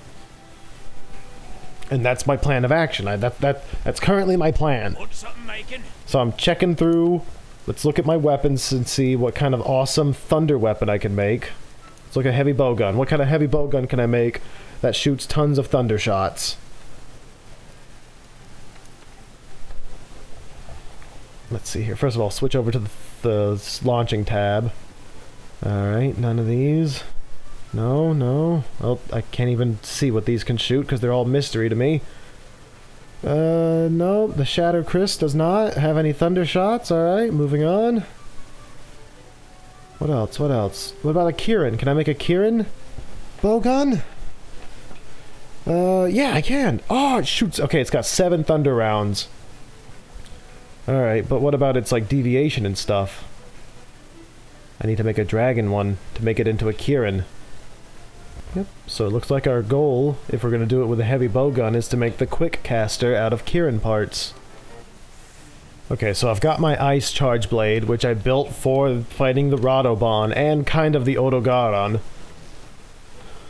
And that's my plan of action. That's currently my plan. So I'm checking through. Let's look at my weapons and see what kind of awesome thunder weapon I can make. Let's look at heavy bowgun. What kind of heavy bowgun can I make that shoots tons of thunder shots? Let's see here. First of all, switch over to the launching tab. Alright, none of these. No. Oh, I can't even see what these can shoot because they're all mystery to me. No, the Shatter Chris does not have any thunder shots. Alright, moving on. What else? What about a Kirin? Can I make a Kirin bowgun? Yeah, I can. Oh, it shoots. Okay, it's got 7 thunder rounds. Alright, but what about its, like, deviation and stuff? I need to make a dragon one to make it into a Kieran. Yep, so it looks like our goal, if we're going to do it with a heavy bow gun, is to make the quick caster out of Kieran parts. Okay, so I've got my ice charge blade, which I built for fighting the Radobon and kind of the Odogaron.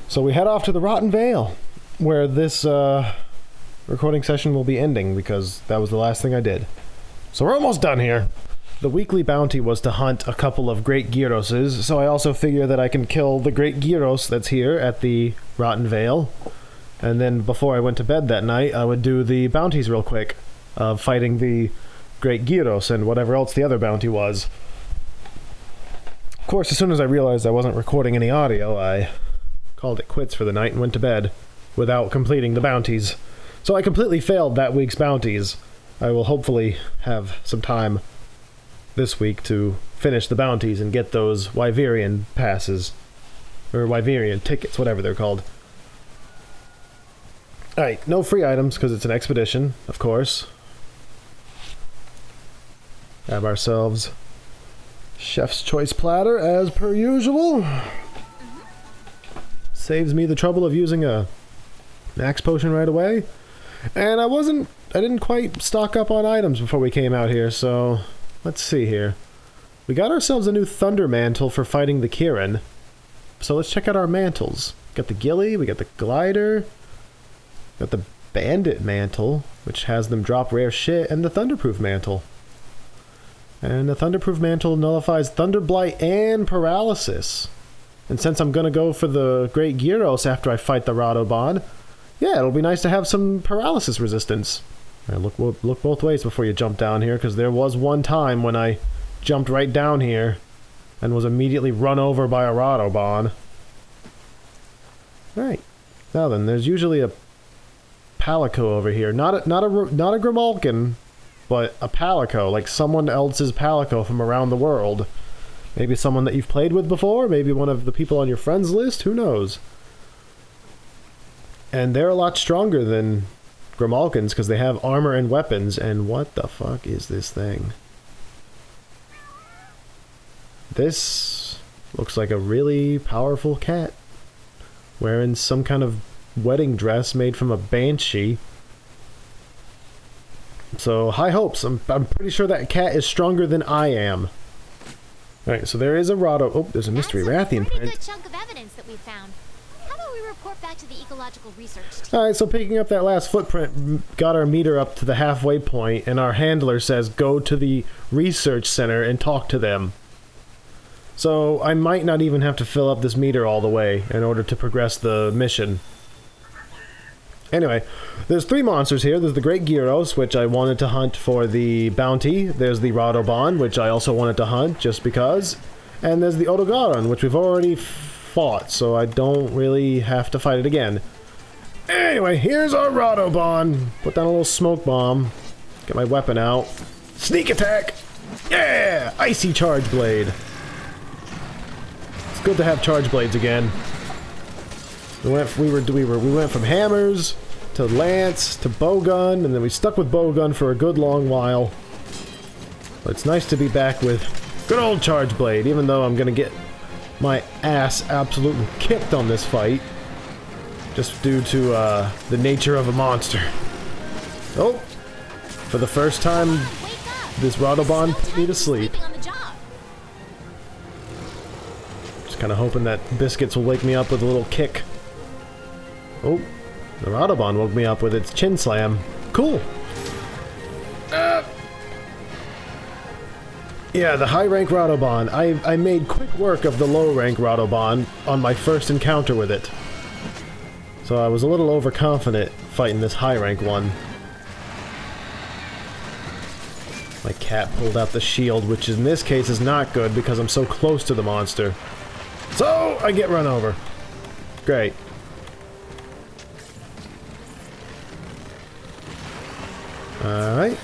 So we head off to the Rotten Vale, where this recording session will be ending, because that was the last thing I did. So we're almost done here. The weekly bounty was to hunt a couple of Great Gyroses, so I also figure that I can kill the Great Gyros that's here at the Rotten Vale. And then before I went to bed that night, I would do the bounties real quick, of fighting the Great Gyros and whatever else the other bounty was. Of course, as soon as I realized I wasn't recording any audio, I called it quits for the night and went to bed without completing the bounties. So I completely failed that week's bounties. I will hopefully have some time this week to finish the bounties and get those Wyverian passes. Or Wyverian tickets, whatever they're called. Alright, no free items because it's an expedition, of course. Grab ourselves Chef's Choice platter as per usual. Saves me the trouble of using a max potion right away. And I didn't quite stock up on items before we came out here, so let's see here. We got ourselves a new Thunder Mantle for fighting the Kieran. So let's check out our mantles. Got the Ghillie, we got the Glider, got the Bandit Mantle, which has them drop rare shit, and the Thunderproof Mantle. And the Thunderproof Mantle nullifies Thunder Blight and Paralysis. And since I'm gonna go for the Great Gyros after I fight the Radobon, yeah, it'll be nice to have some paralysis resistance. Right, look both ways before you jump down here, because there was one time when I jumped right down here and was immediately run over by a Radobon. Right. Now then, there's usually a Palico over here. Not a Grimalkin, but a Palico, like someone else's Palico from around the world. Maybe someone that you've played with before, maybe one of the people on your friends list, who knows? And they're a lot stronger than Grimalkins because they have armor and weapons. And what the fuck is this thing? This looks like a really powerful cat wearing some kind of wedding dress made from a banshee. So high hopes. I'm pretty sure that cat is stronger than I am. Alright, so there is a Oh, there's a mystery Rathian print. Good chunk of evidence that we found. How about we report back to the ecological research team? Alright, so picking up that last footprint got our meter up to the halfway point, and our handler says go to the research center and talk to them. So I might not even have to fill up this meter all the way in order to progress the mission. Anyway, there's 3 monsters here. There's the Great Gyros, which I wanted to hunt for the bounty. There's the Radobon, which I also wanted to hunt just because. And there's the Odogaron, which we've already fought, so I don't really have to fight it again. Anyway, here's our Radobon. Put down a little smoke bomb. Get my weapon out. Sneak attack! Yeah! Icy charge blade. It's good to have charge blades again. We went from hammers to lance to bowgun, and then we stuck with bowgun for a good long while. But it's nice to be back with good old charge blade, even though I'm gonna get my ass absolutely kicked on this fight, just due to the nature of a monster. Oh, for the first time, this Radobon put me to sleep. Just kind of hoping that Biscuits will wake me up with a little kick. Oh, the Radobon woke me up with its chin slam. Cool. Yeah, the high-rank Radobon. I made quick work of the low-rank Radobon on my first encounter with it. So I was a little overconfident fighting this high-rank one. My cat pulled out the shield, which in this case is not good because I'm so close to the monster. So I get run over. Great. Alright.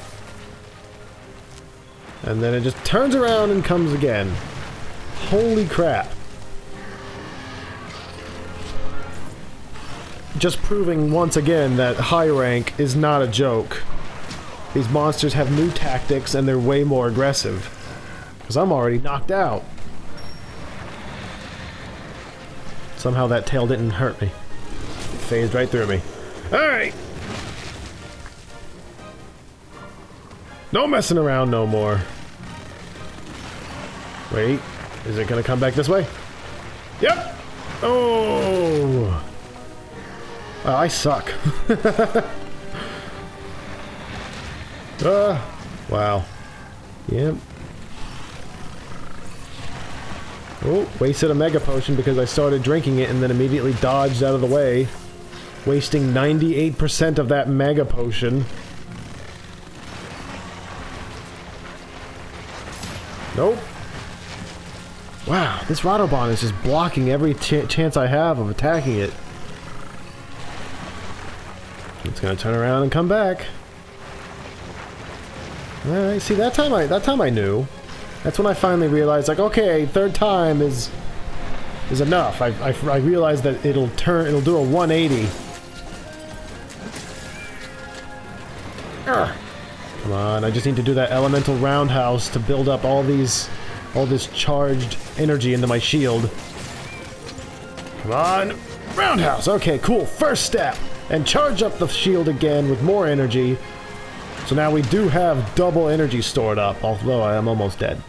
And then it just turns around and comes again. Holy crap. Just proving once again that high rank is not a joke. These monsters have new tactics and they're way more aggressive. Because I'm already knocked out. Somehow that tail didn't hurt me. It phased right through me. Alright! No messing around no more. Wait, is it gonna come back this way? Yep! Oh! Oh, I suck. Wow. Yep. Oh, wasted a mega potion because I started drinking it and then immediately dodged out of the way, wasting 98% of that mega potion. Nope. Wow, this Radobon is just blocking every chance I have of attacking it. It's gonna turn around and come back. Alright, see, that time I knew. That's when I finally realized, like, okay, third time is enough. I realized that it'll do a 180. Urgh. Come on, I just need to do that elemental roundhouse to build up all this charged energy into my shield. Come on, roundhouse. Okay, cool. First step, and charge up the shield again with more energy. So now we do have double energy stored up, although I am almost dead.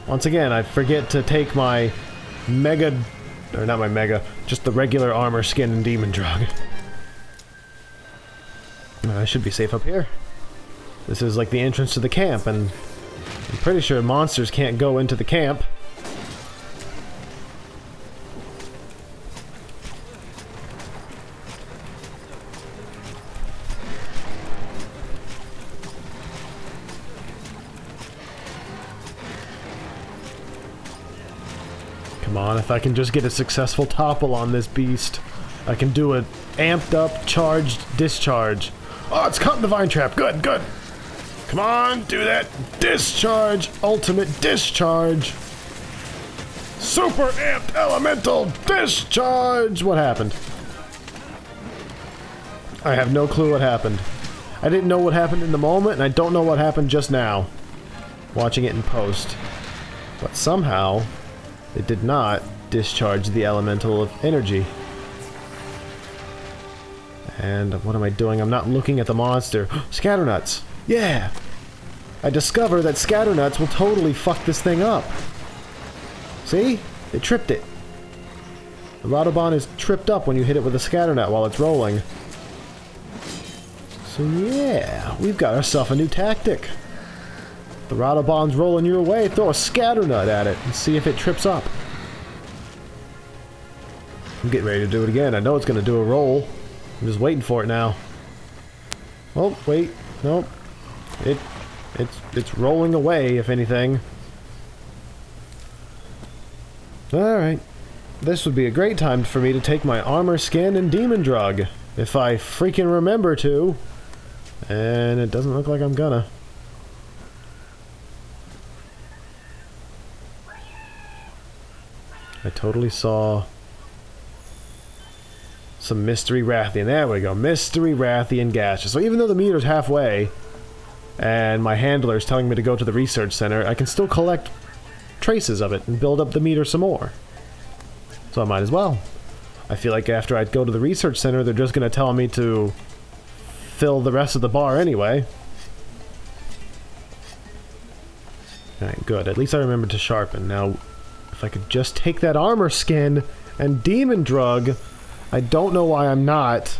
Once again, I forget to take my mega, or not my mega, just the regular armor skin and demon drug. I should be safe up here. This is like the entrance to the camp, and I'm pretty sure monsters can't go into the camp. Come on, if I can just get a successful topple on this beast, I can do an amped up, charged discharge. Oh, it's caught in the vine trap. Good, good. Come on, do that. Discharge, ultimate discharge. Super amped elemental discharge. What happened? I have no clue what happened. I didn't know what happened in the moment, and I don't know what happened just now, watching it in post. But somehow, it did not discharge the elemental of energy. And what am I doing? I'm not looking at the monster. Scatternuts! Yeah! I discover that scatternuts will totally fuck this thing up. See? It tripped it. The Radobon is tripped up when you hit it with a scatternut while it's rolling. So yeah, we've got ourselves a new tactic. The Radobon's rolling your way, throw a scatternut at it and see if it trips up. I'm getting ready to do it again. I know it's going to do a roll. I'm just waiting for it now. Oh, wait. Nope. It's rolling away, if anything. Alright. This would be a great time for me to take my armor skin and demon drug. If I freaking remember to. And it doesn't look like I'm gonna. I totally saw some Mystery Rathian. There we go. Mystery Rathian gaseous. So even though the meter's halfway, and my handler's telling me to go to the research center, I can still collect traces of it and build up the meter some more. So I might as well. I feel like after I go to the research center, they're just going to tell me to fill the rest of the bar anyway. Alright, good. At least I remembered to sharpen. Now, if I could just take that armor skin and demon drug, I don't know why I'm not.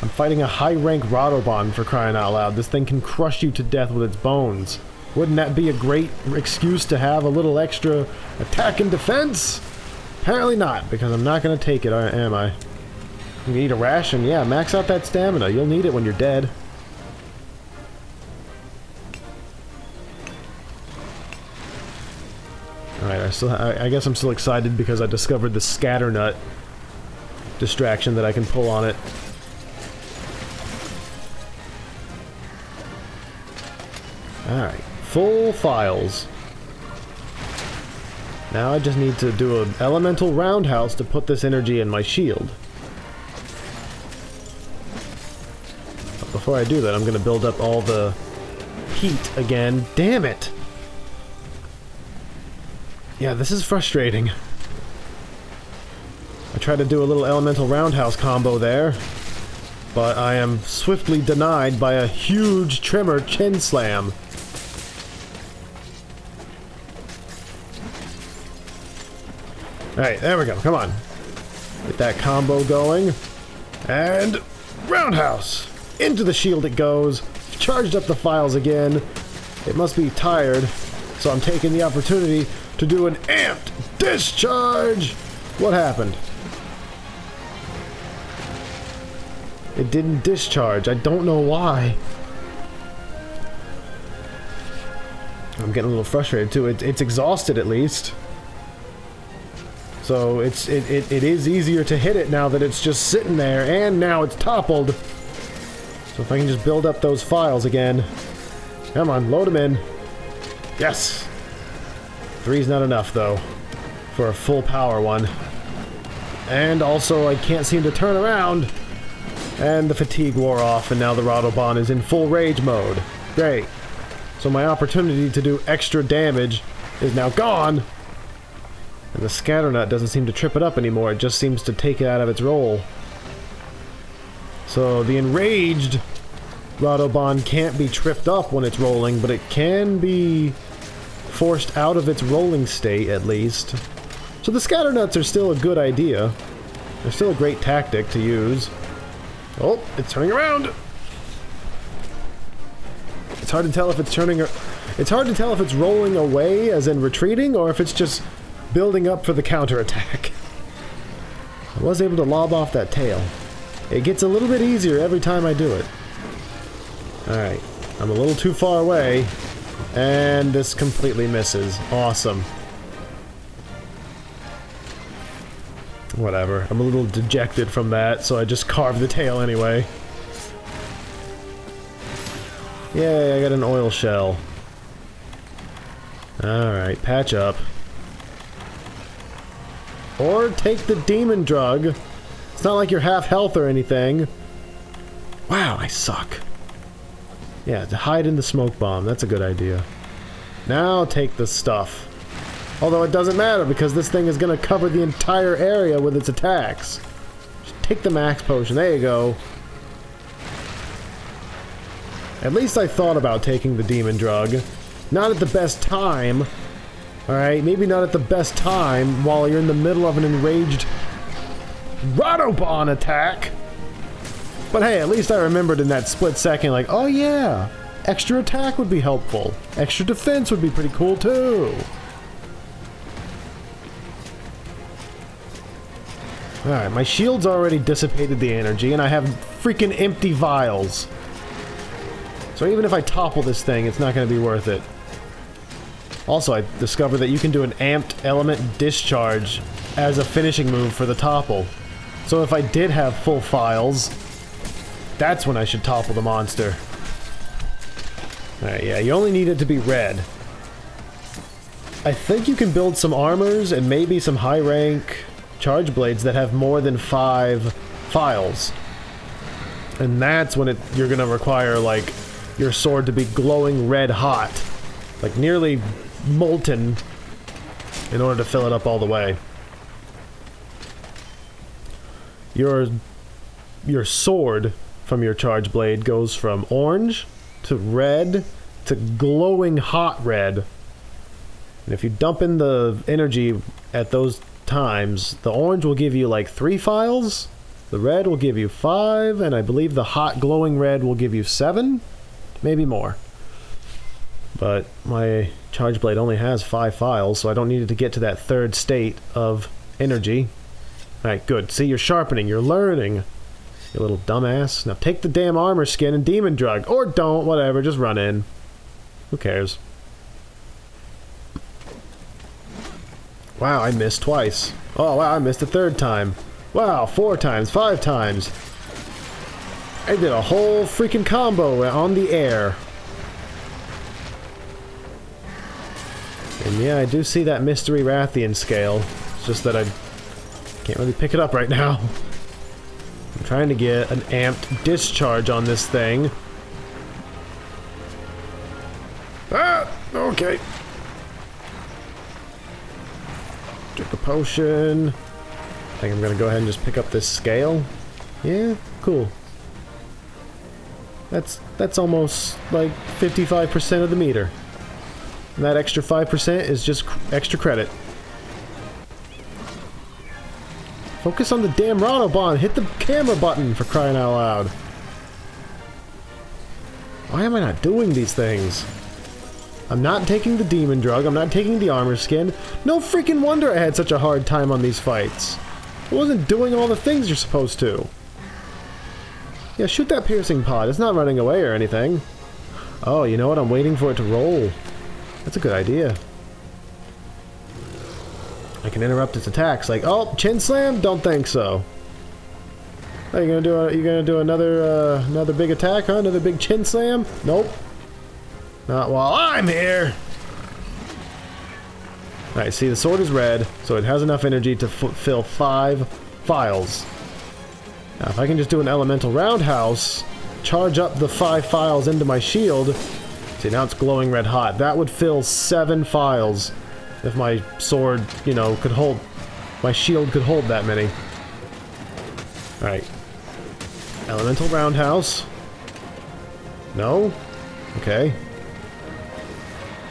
I'm fighting a high-rank Radobon, for crying out loud. This thing can crush you to death with its bones. Wouldn't that be a great excuse to have a little extra attack and defense? Apparently not, because I'm not going to take it, am I? You need a ration? Yeah, max out that stamina. You'll need it when you're dead. Alright, I guess I'm still excited because I discovered the scatternut distraction that I can pull on it. Alright, full files. Now I just need to do an elemental roundhouse to put this energy in my shield. But before I do that, I'm going to build up all the heat again. Damn it! Yeah, this is frustrating. try to do a little elemental roundhouse combo there, but I am swiftly denied by a huge Tremor chin slam. Alright, there we go. Come on. Get that combo going. And roundhouse! Into the shield it goes. Charged up the files again. It must be tired, so I'm taking the opportunity to do an amped discharge! What happened? It didn't discharge. I don't know why. I'm getting a little frustrated too. It's exhausted at least. So it is easier to hit it now that it's just sitting there, and now it's toppled. So if I can just build up those files again. Come on, load them in. Yes! 3's not enough though, for a full power one. And also I can't seem to turn around. And the fatigue wore off, and now the Radobon is in full rage mode. Great. So my opportunity to do extra damage is now gone. And the Scatternut doesn't seem to trip it up anymore, it just seems to take it out of its roll. So the enraged Radobon can't be tripped up when it's rolling, but it can be forced out of its rolling state, at least. So the Scatternuts are still a good idea. They're still a great tactic to use. Oh, it's turning around! It's hard to tell if it's turning... It's hard to tell if it's rolling away, as in retreating, or if it's just building up for the counterattack. I was able to lob off that tail. It gets a little bit easier every time I do it. Alright, I'm a little too far away, and this completely misses. Awesome. Whatever, I'm a little dejected from that, so I just carved the tail anyway. Yay, I got an oil shell. Alright, patch up. Or take the demon drug. It's not like you're half health or anything. Wow, I suck. Yeah, to hide in the smoke bomb, that's a good idea. Now take the stuff. Although it doesn't matter because this thing is going to cover the entire area with its attacks. Just take the max potion, there you go. At least I thought about taking the demon drug. Not at the best time. Alright, maybe not at the best time while you're in the middle of an enraged Radobon attack. But hey, at least I remembered in that split second, like, oh yeah, extra attack would be helpful. Extra defense would be pretty cool too. Alright, my shield's already dissipated the energy, and I have freaking empty vials. So even if I topple this thing, it's not going to be worth it. Also, I discovered that you can do an amped element discharge as a finishing move for the topple. So if I did have full files, that's when I should topple the monster. Alright, yeah, you only need it to be red. I think you can build some armors and maybe some high rank charge blades that have more than 5 files. And that's when you're gonna require, like, your sword to be glowing red hot. Like, nearly molten in order to fill it up all the way. Your sword from your charge blade goes from orange to red to glowing hot red. And if you dump in the energy at those times, the orange will give you like 3 files, the red will give you 5, and I believe the hot glowing red will give you 7, maybe more. But my charge blade only has 5 files, so I don't need it to get to that third state of energy. Alright, good. See, you're sharpening, you're learning, you little dumbass. Now take the damn armor skin and demon drug, or don't, whatever, just run in. Who cares? Wow, I missed twice. Oh, wow, I missed a 3rd time. Wow, 4 times, 5 times. I did a whole freaking combo on the air. And yeah, I do see that Mystery Rathian scale. It's just that I can't really pick it up right now. I'm trying to get an amped discharge on this thing. Ah! Okay. Drink a potion. I think I'm gonna go ahead and just pick up this scale. Yeah, cool. That's almost like 55% of the meter. And that extra 5% is just extra credit. Focus on the damn Autobahn! Hit the camera button, for crying out loud! Why am I not doing these things? I'm not taking the demon drug, I'm not taking the armor skin. No freaking wonder I had such a hard time on these fights. I wasn't doing all the things you're supposed to. Yeah, shoot that piercing pod, it's not running away or anything. Oh, you know what? I'm waiting for it to roll. That's a good idea. I can interrupt its attacks, like, oh, chin slam? Don't think so. Oh, you gonna do another another big attack, huh? Another big chin slam? Nope. Not while I'm here. Alright, see, the sword is red, so it has enough energy to fill 5 files. Now, if I can just do an elemental roundhouse, charge up the 5 files into my shield. See, now it's glowing red hot. That would fill 7 files. If my sword, you know, could hold... My shield could hold that many. Alright. Elemental roundhouse. No? Okay.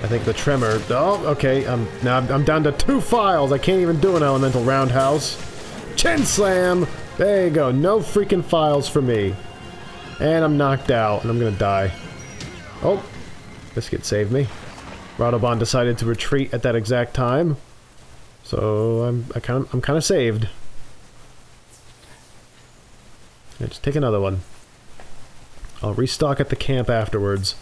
I think the tremor... Oh, okay. Now I'm down to 2 files. I can't even do an elemental roundhouse. Chin slam! There you go. No freaking files for me. And I'm knocked out, and I'm gonna die. Oh. Biscuit saved me. Radobon decided to retreat at that exact time, so I'm kind of saved. Yeah, just take another one. I'll restock at the camp afterwards.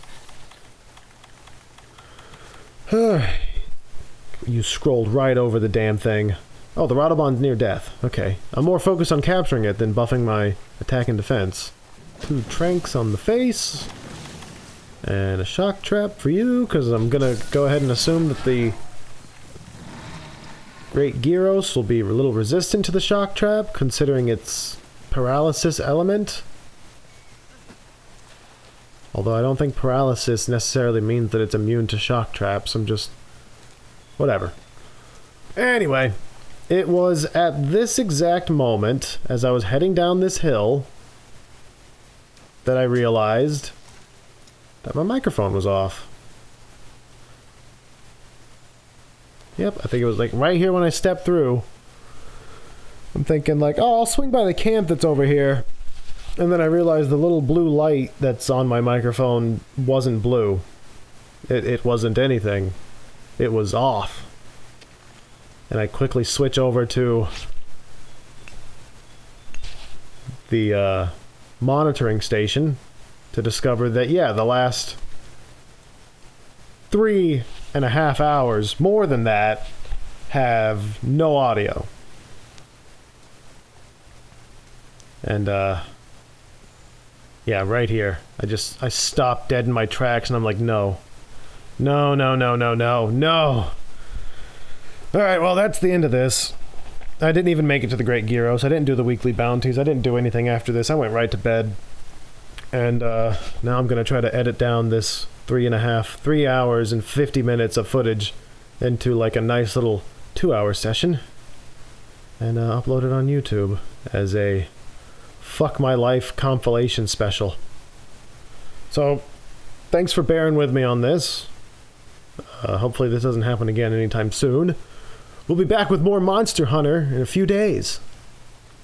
You scrolled right over the damn thing. Oh, the Radobon's near death. Okay, I'm more focused on capturing it than buffing my attack and defense. 2 tranks on the face. And a shock trap for you, because I'm gonna go ahead and assume that the Great Gyros will be a little resistant to the shock trap, considering its paralysis element. Although I don't think paralysis necessarily means that it's immune to shock traps, I'm just... whatever. Anyway, it was at this exact moment, as I was heading down this hill, that I realized that my microphone was off. Yep, I think it was like right here when I stepped through. I'm thinking like, oh, I'll swing by the camp that's over here. And then I realized the little blue light that's on my microphone wasn't blue. It wasn't anything. It was off. And I quickly switch over to the monitoring station to discover that, yeah, the last 3.5 hours, more than that, have no audio. And, yeah, right here. I stopped dead in my tracks, and I'm like, no. No, no, no, no, no, no! Alright, well, that's the end of this. I didn't even make it to the Great Gyros. I didn't do the weekly bounties. I didn't do anything after this. I went right to bed. And now I'm going to try to edit down this 3 hours and 50 minutes of footage into like a nice little 2-hour session. And upload it on YouTube as a Fuck My Life compilation special. So, thanks for bearing with me on this. Hopefully this doesn't happen again anytime soon. We'll be back with more Monster Hunter in a few days.